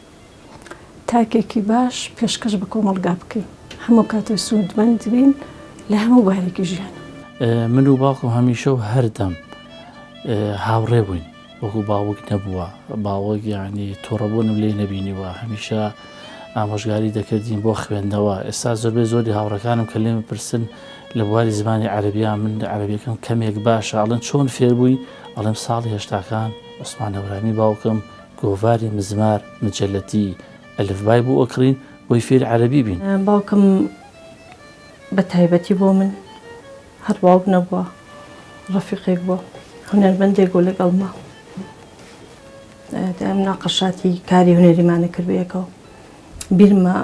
J: تاکێکی باش پێشکەش بە کۆمەڵگا بکەین هەموو کاتێک سوودمەند بین لە هەموو بارێکی ژیانە.
I: من و باوکم هەمیشە و هەردەم هاوڕێ بووین وەکو باوک نەبووە باوەک یعنی تۆڕەبوونم لێ نەبینیوە هەمیشە ئامۆژگاری دەکردین بۆ خوێندنەوە. ئێستا زۆربەی زۆری هاوڕەکانم کە لێم پرسن لە بواری زمانی عەرەبیان من عەرەبیەکەم کەمێک باشە ئەڵێن چۆن فێر بووی ئەڵێم ساڵی هێشتاکان عوسمان هەورامی باوکم گۆڤاری مزمار مجەلەتی ئەلفبای بوو ئۆکرین بۆی فێر عەرەبی بین.
J: باوکم بە تایبەتی بۆ من هەر باوک نەبووە ڕەفیقێک بووە هونەرمەندێک بوو لەگەڵما مناقەشاتی کاری هونەریمانە کرد بەیەکەوە بیرمە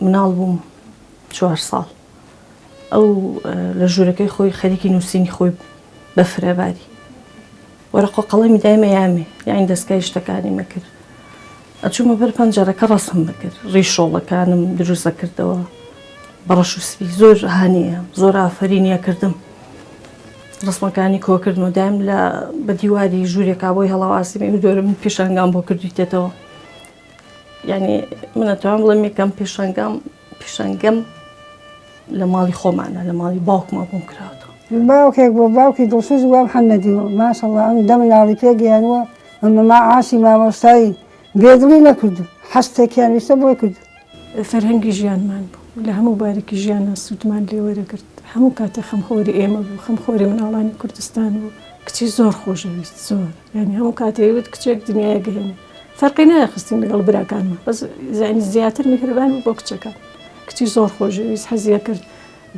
J: مناڵ بووم 4 ساڵ ئەو لە ژوورەکەی خۆی خەریکی نووسینی خۆی بە فرەباری وەرەقە قەڵەمی دایمە یامێ یانی دەستگای شتەکانی مەکرد ئەچوومە بەر پەنجەرەکە ڕەسم بکرد ڕیشۆڵەکانم دروست دەکردەوە بەڕەش و سپی زۆر هانیە زۆر ئافرینیە کردم ڕسمەکانی کۆکردن و دایم لە بە دیواری ژوورێکا بۆی هەڵاواسیمە و دۆرە من پێشانگام بۆ کردویتێتەوە یعنی منەتوان بڵێم یەکەم پێشانگەم لە ماڵی خۆمانە لە ماڵی باوکمە بۆم کراوەوە.
K: باوکێک بۆ باوکی دڵسوز وام هەر نەدیوە ماشەڵڵا ئەم دە مناڵی پێگەیانوە ئەمە ما ئاسی مامۆستایی بێدڵی نەکردو حەستێکیان ویستە بۆی کردو.
J: فەرهەنگی ژیانمان بوو لە هەموو بارێکی ژیانە سوودمان لێ وەرەگرت هەموو کاتە خەمخۆری ئێمە بوو خەمخۆری مناڵانی کوردستان بوو کچی زۆر خۆشەویست زۆر ینی هەموو کاتێوت کچێک دنیای گەهێنێ فەرقی نایخستین لەگەڵ براکانمە بەس زانی زیاتر میهرەبان بوو بۆ کچەکان کچی زۆر خۆشەویست حەزیە کرد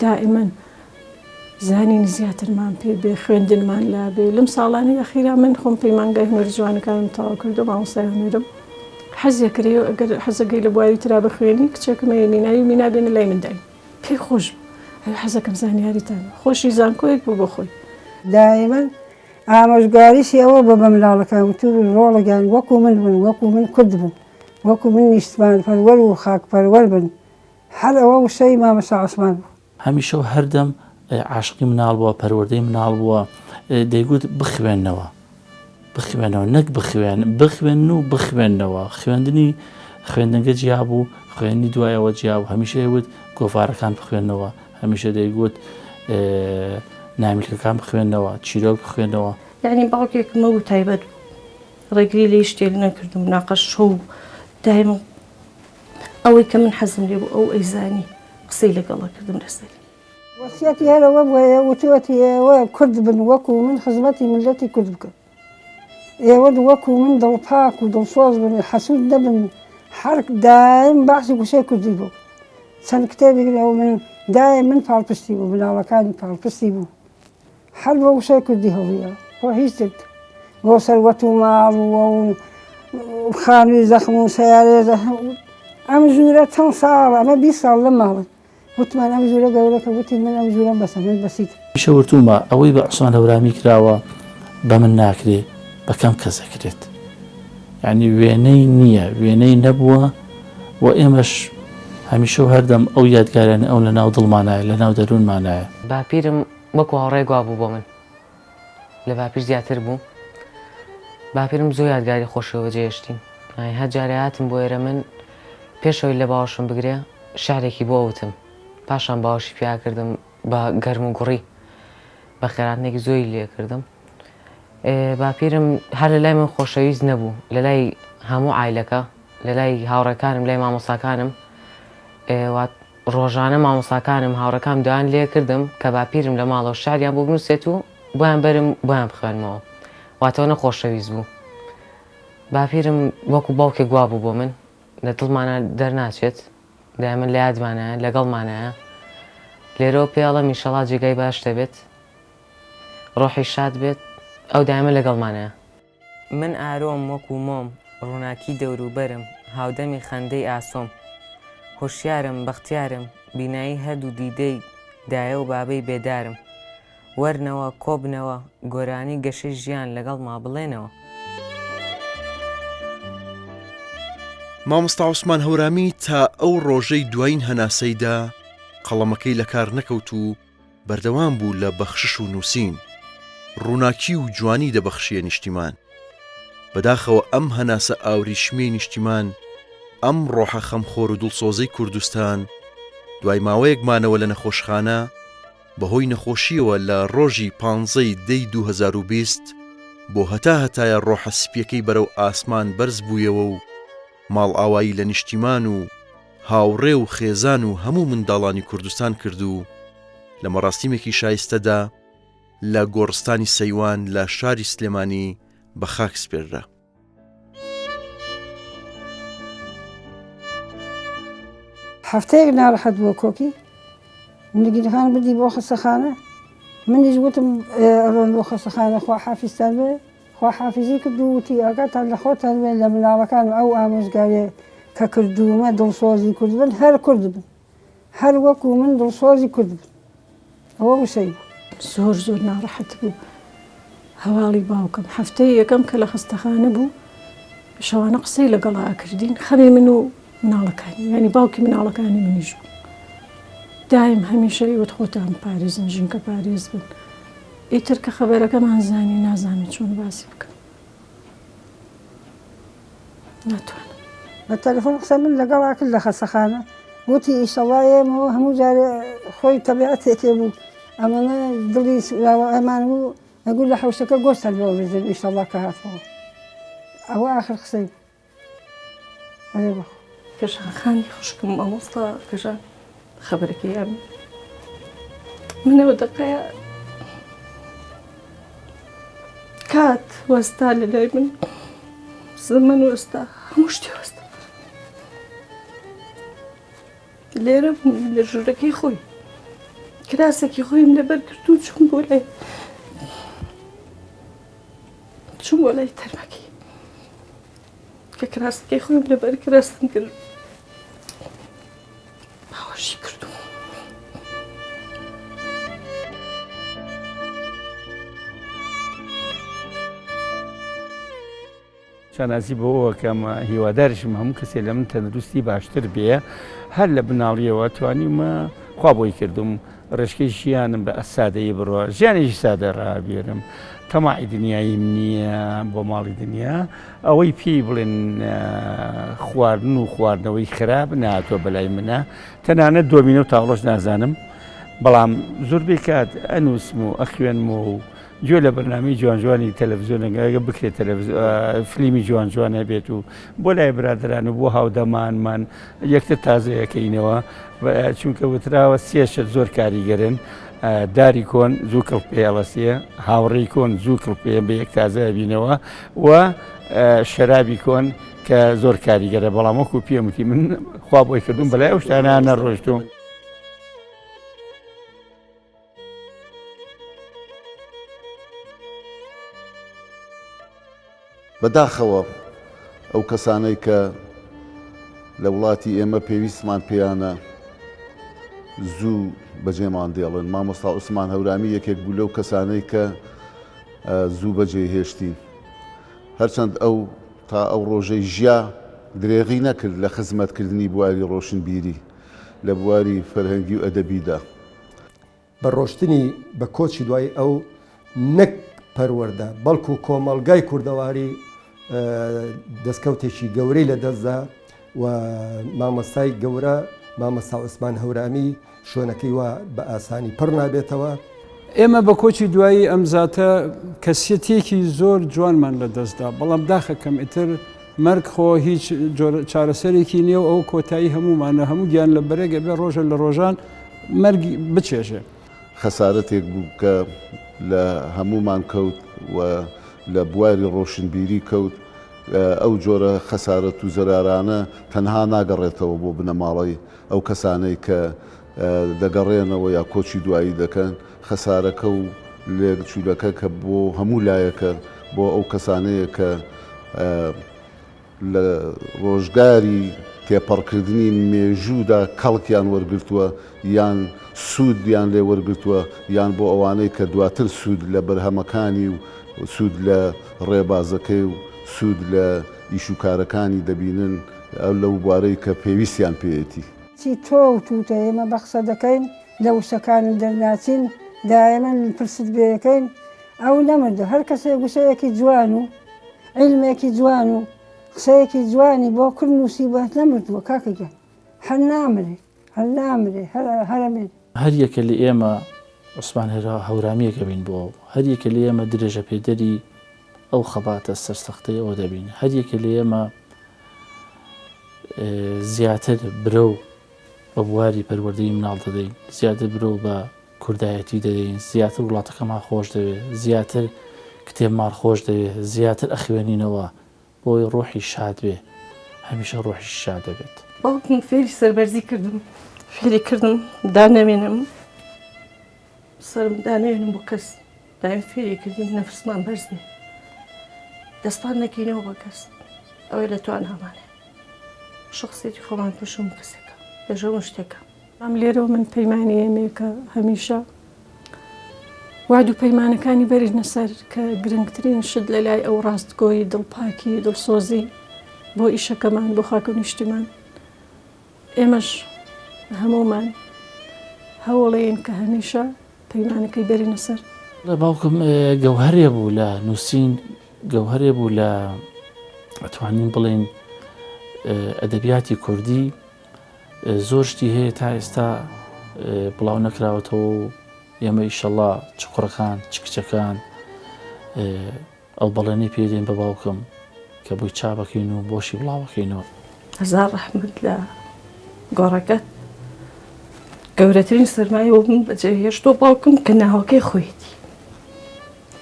J: دائیمەن زانین زیاترمان پێ بێ خوێندنمان لا بێ لەم ساڵانی ئەخیرا من خۆم پەیمانگای هونەر جوانەکانم تەواو کردو مامۆستای هونەرم حەزیە کردێ ئەگەر حەزەکەی لە بواری ترا بخوێنی کچێکمە میناوی مینابێنە لای من دایم پێی خۆش بوو حەزەکەم زانیاریتانە خۆشی زانکۆیەک بوو بۆ خۆی
K: دائیمەن ئامۆژگاریشی ئەوە بە مناڵەکان وتور ڕۆڵەگەیان وەکو من بن وەکو من کورد بن وەکو من نیشتمان پەروەر و خاکپەروەر بن هەر ئەوە وشەی مامۆستا عوسمان بوو.
I: هەمیشە و هەردەم عاشقی مناڵ بووە پەروەردەی مناڵ بووە دەیگوت بخوێنەوە نەک بخوێن و بخوێنەوە خوێندنگە جیا بوو خوێنی دوایەوە جیا و هەمیشە وت گۆڤارەکان بخوێنەوە هەمیشە دەیگوت نامیلکەکان بخوێنەوە چیرۆک بخوێنەوە
J: یعنی باوکێکمە و تایبەت ڕێگری لێ شتێک نەکردم ناقەش شەو دایم ئەوەی کە من حەزم لێ بوو ئەو ئەیزانی قسەی لەگەڵە کردم لەسەری
K: وەسیەتی هەرەوە بووە وتوەتی ئێوە کورد بن وەکو من خزمەتی ملەتی کورد بکەن ئێوە وەکو من دڵپاک و دڵسۆز بن حەسوود نەبن هەر دایم باسی گوشەی کوردی بوو چەند کتێبێک من دایم من پاڵپشتی بوو مناڵەکانی پاڵپشتی بوو هەر بە وشەی کوردی هەڵیە بۆ هیچ بۆ سەروەت و ماڵ و خانووی زەخم و سەیارێ ئەم ژوورە چەند ساڵ ئەمە 20 ساڵ لە ماڵن وتمان ئەم ژوورە گەورەکە وتی من ئەم ژوورە بەسە من بەسیت
I: شەورتومە ئەوەی بە عوسمان هەورامی کراوە بە من ناکرێ بەکەم کەسەکرێت یعنی وێنەی نییە وێنەی نەبووە و ئێمەش هەمیشە و هەردەم ئەو یادگارانە ئەو لە ناو دڵمانایە لە ناو دەروونمانایە
L: باپیرم وەکو هاوڕێی گوا بوو بۆ من لە باپیر زیاتر بوو باپیرم زۆر یادگاری خۆشەوە جێشتین هەر جارەهاتم بۆ ئێرە من پێشەوەی لە باوەشم بگرێ شارێکی بۆ ئەوتم پاشان باوەشی پیا کردم بە گەرم و گوڕی بە خێراتنێکی زۆری لێ کردم باپیرم هەر لە لای من خۆشەویست نەبوو لە لای هەموو عایلەکە لە لای هاوڕەکانم لای مامۆستاکانم ڕۆژانە مامۆستاکانم هاوڕەکان دوان لێ کردم کە باپیرم لە ماڵەوە شاریان بۆ بنووسێت و بۆیان بەرم بۆیان بخوێنمەوە واتەوە نەخۆشەویست بوو باپیرم وەکو باوکێک گوا بوو بۆ من لە دڵمانە دەرناچێت دایمەن لە یادمانایە لەگەڵمانایە لێرەوە پێڵەم ئینشەڵا جێگای باش دەبێت ڕۆحی شاد بێت ئەو دایمە لەگەڵمانەیە من ئارۆم وەکو مۆم ڕووناکی دەوروبەرم هاودەمی خەندەی ئاسۆم هۆشیارم بەختیارم بینایی هەردوو دیدەی دایە و بابەی بێدارم وەرنەوە کۆبنەوە گۆرانی گەشەی ژیان لەگەڵ ما بڵێنەوە
A: مامۆستا عوسمان هەورامی تا ئەو ڕۆژەی دوایین هەناسەیدا قەڵەمەکەی لە کار نەکەوت و بەردەوام بوو لە بەخشش و نووسین ڕووناکی و جوانی دەبەخشیە نیشتیمان بەداخەوە ئەم هەناسە ئاوریشمی نیشتیمان ئەم ڕۆحە خەمخۆر و دڵسۆزەی کوردستان دوای ماوەیەک مانەوە لە نەخۆشخانە بەهۆی نەخۆشیەوە لە ڕۆژی 15 دەی 2020 بۆ هەتایە ڕۆحە سپیەکەی بەرەو ئاسمان بەرز بوویەوە و ماڵ ئاوایی لە نیشتیمان و هاوڕێ و خێزان و هەموو منداڵانی کوردستان کرد و لە مەڕاستیمێکی شایستەدا لە گۆڕستانی سەیوان لە شاری سلێمانی بە خاک سپێررا.
K: هەفتەیەک ناڕەحەت بووە کۆکی منگیرەکان بردی بۆ خەستەخانە منیش گوتم ئەڕۆن بۆ خەستەخانە خوا حافیزتان بێ خوا حافیزی کرد و وتی ئاگاتان لە خۆتان بێ لە مناڵەکان ئەو ئامۆژگاریە کە کردومە دڵسۆزی کورد بن هەر کورد بن هەر وەکو من دڵسۆزی کورد بن ئەوە وشەی
J: زۆر زۆر ناڕەحەت بوو هەواڵی باوکم هەفتەی یەکەم کە لە خەستەخانە بوو شەوانە قسەی لەگەڵا کردین خەمی من و مناڵەکانی ینی باوکی مناڵەکانی منیش بوو دایم هەمیشەی وت خۆتان پارێزن ژینکە پارێز بن ئیتر کە خەبەرەکەمان زانی نازانێت چۆن باسی بکەم ناتوانم
K: بە تەلەفۆن قسە من لەگەڵا کرد لە خەستەخانە وتی ئیشەڵای ئێمەوە هەموو جارێ خۆی تەبیعەتێکێ بوو ئەمەنە دڵی ئەمان بوو ئەگوو لە حوشەکە گۆشتان بۆ بێزن ئیشەڵا کە هاتەوە ئەوە ئاخر قسەی ئەێ بەخۆ
J: کەژانخانی خوشکم مامۆستا کەژان خەبەرەکەیان منەوە دەقەیە کات وەستا لە لای من زمن وەستا هەموو شتی وەستا لێرە لە ژوورەکەی خۆی کراسێکی خۆیم لەبەر کرد و چوون بۆ لای تەرمەکی کە کراسەکەی خۆیم لەبەر کراستن کرد باوەشی کردو
B: شانازی بەوە کەمە هیوادارشم هەموو کەسێ لە من تەندروستی باشتر بێ هەر لە بناڵیەوە توانیمە خوا بۆی کردم ڕێشکەی ژیانم بە ئەسادەیی بڕۆ ژیانێکی سادە ڕابێرم تەماعی دنیاییم نییە بۆ ماڵی دنیا ئەوەی پێی بڵێن خواردن و خواردنەوەی خراپ نهاتوە بەلای منە تەنانەت دۆمینە و تاوڵۆش نازانم بەڵام زۆربەی کات ئەنووسم و ئەخوێنم و گوێ لە بەرنامەی جوانجوانی تەلەڤیزیۆنەکە بکرێت فیلمی جوانجوانە بێت و بۆ لای برادران و بۆ هاودەمانمان یەکتر تازەیەکەینەوە چونکە وتراوە سێشت زۆر کاریگەرن داری کۆن زوو کڵ پێڵەسیە هاوڕێی کۆن زوو کڵ پێ بە یەک تازە بینەوە و شەرابی کۆن کە زۆر کاریگەرە بەڵام وەکو پێم من خوا بۆی کردوم بەلای ئەو شتانە نەڕۆشتوم
C: بەداخەوە ئەو کەسانەی کە لە وڵاتی ئێمە پێویستمان پێیانە زوو بەجێمان دێڵن. مامۆستا عوسمان هەورامی یەکێک بوو لەو کەسانەی کە زوو بەجێ هێشتین، هەرچەند ئەو تا ئەو ڕۆژەی ژیا درێغی نەکرد لە خزمەتکردنی بواری ڕۆشنبیری لە بواری فەرهەنگی و ئەدەبیدا.
G: بە ڕۆشتنی بە کۆچی دوای ئەو نەک پەروەردە بەڵکو کۆمەڵگای کوردەواری دەستکەوتێکی گەورەی لە دەستدا و مامۆستای گەورە مامۆستا عوسمان هەورامی شوێنەکەی وە بە ئاسانی پڕ نابێتەوە.
E: ئێمە بە کۆچی دوایی ئەم زاتە کەسیەتێکی زۆر جوانمان لە دەستدا، بەڵام داخەکەم ئیتر مەرگ خۆ هیچ چارەسەرێکی نییە و ئەو کۆتایی هەمومانە هەموو گیان لە بەرێگە بێ ڕۆژە لە ڕۆژان مەرگی بچێژێ.
C: خەسارەتێک بوو کە لە هەمومان کەوت و لە بواری ڕۆشنبیری کەوت. ئەو جۆرە خەسارەت و زەرارانە تەنها ناگەڕێتەوە بۆ بنەماڵی ئەو کەسانەی کە دەگەڕێنەوە یا کۆچی دوایی دەکەن. خەسارەکە و لێچوولەکە کە بۆ هەموو لایەکە بۆ ئەو کەسانەیە کە لە ڕۆژگاری تێپەڕکردنی مێژوودا کەڵکیان وەرگرتووە یان سوودیان لێ وەرگرتووە یان بۆ ئەوانەی کە دواتر سوود لە بەرهەمەکانی و سوود لە ڕێبازەکەی و سوود لە ئیشوکارەکانی دەبینن ئەو لەو بوارەی کە پێویستیان پێێتی.
K: چی تۆ و توتە ئێمە بەخسە دەکەین لە وشەکانم دەرناچین دائما پرست بێەکەین ئەو نەمردە هەر کەسێک گوشەیەکی جوان و عیلمێکی جوان و قسەیەکی جوانی بۆ کرد نووسی بە نەمردووە کاکەگە هەر نامرێ هەر نامرێ هەرەمێن.
I: هەر یەکە لە ئێمە عوسمان هەورامیەکە بین بۆ هەر یەکە لە ئێمە درێژە پێدەری ئەو خەباتە سەرسەختەی ئەوە دەبین. هەر یەکە لە ئێمە زیاتر برە و بە بواری پەروەردەی مناڵ دەدەین، زیاتر برە و بە کوردایەتی دەدەین، زیاتر وڵاتەکەمان خۆش دەوێت، زیاتر کتێبمان خۆش دەوێت، زیاتر ئەخوێنینەوە بۆی ڕۆحی شاد بێ، هەمیشە ڕۆحی شاد دەبێت.
J: باوکم فێری سەربەرزی کردم، فێری کردم دانەمێنم سرم دانەوێنم بۆ کەس دایم فێری کردیم نەفسمان بەرزێ دەستپان نەکەینەوە بە کەس ئەوەی لە توان هەمانێ شخصێتی خۆمان پێشم کەسێکە لەژەوە شتێکە.
M: ئەم لێرەوە من پەیمانی ئێمەیەکە هەمیشە وعد و پەیمانەکانی بەرژنە سەر کە گرنگترین شت لە لای ئەو ڕاستگۆی دڵپاکی دڵسۆزی بۆ ئیشەکەمان بۆ خاک و نیشتیمان ئێمەش هەمومان هەوڵێن کە هەمیشە پەیمانەکەی بەرینە سەر.
I: لە باوکم گەوهرێ بوو لە نووسین، گەوهرێ بوو لە ئەتوانین بڵێن ئەدەبیاتی کوردی زۆر شتی هەیە تا ئێستا بڵاو نەکراوەتەوە و ئێمە ئیشەڵڵا چ کوڕەکان چ کچەکان ئەو بەڵێنی پێدێن بە باوکم کە بۆی چاپەکەین و بۆشی بڵاوەکەینەوە.
J: هەزار ڕەحمەت لە گۆڕەکەت گەورەترین سەرمایەوە من بەجێهێشتۆ باوکم کە ناوەکەی خۆیەتی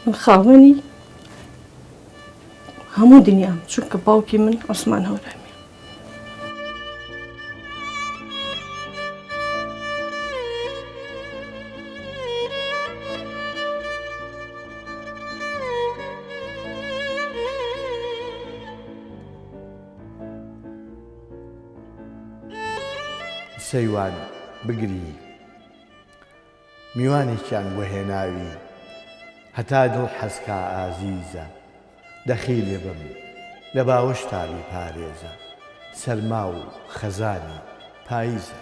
J: من خاوەنی هەموو دنیام چونکە باوکی من عوسمان هەورامی.
D: سەیوان بگری میوانێکیان وەهێناوی هەتا دڵ حەسکا ئازیزە دەخی لێ بم لە باوەشتاوی پارێزە سەرما و خەزانی پاییزە.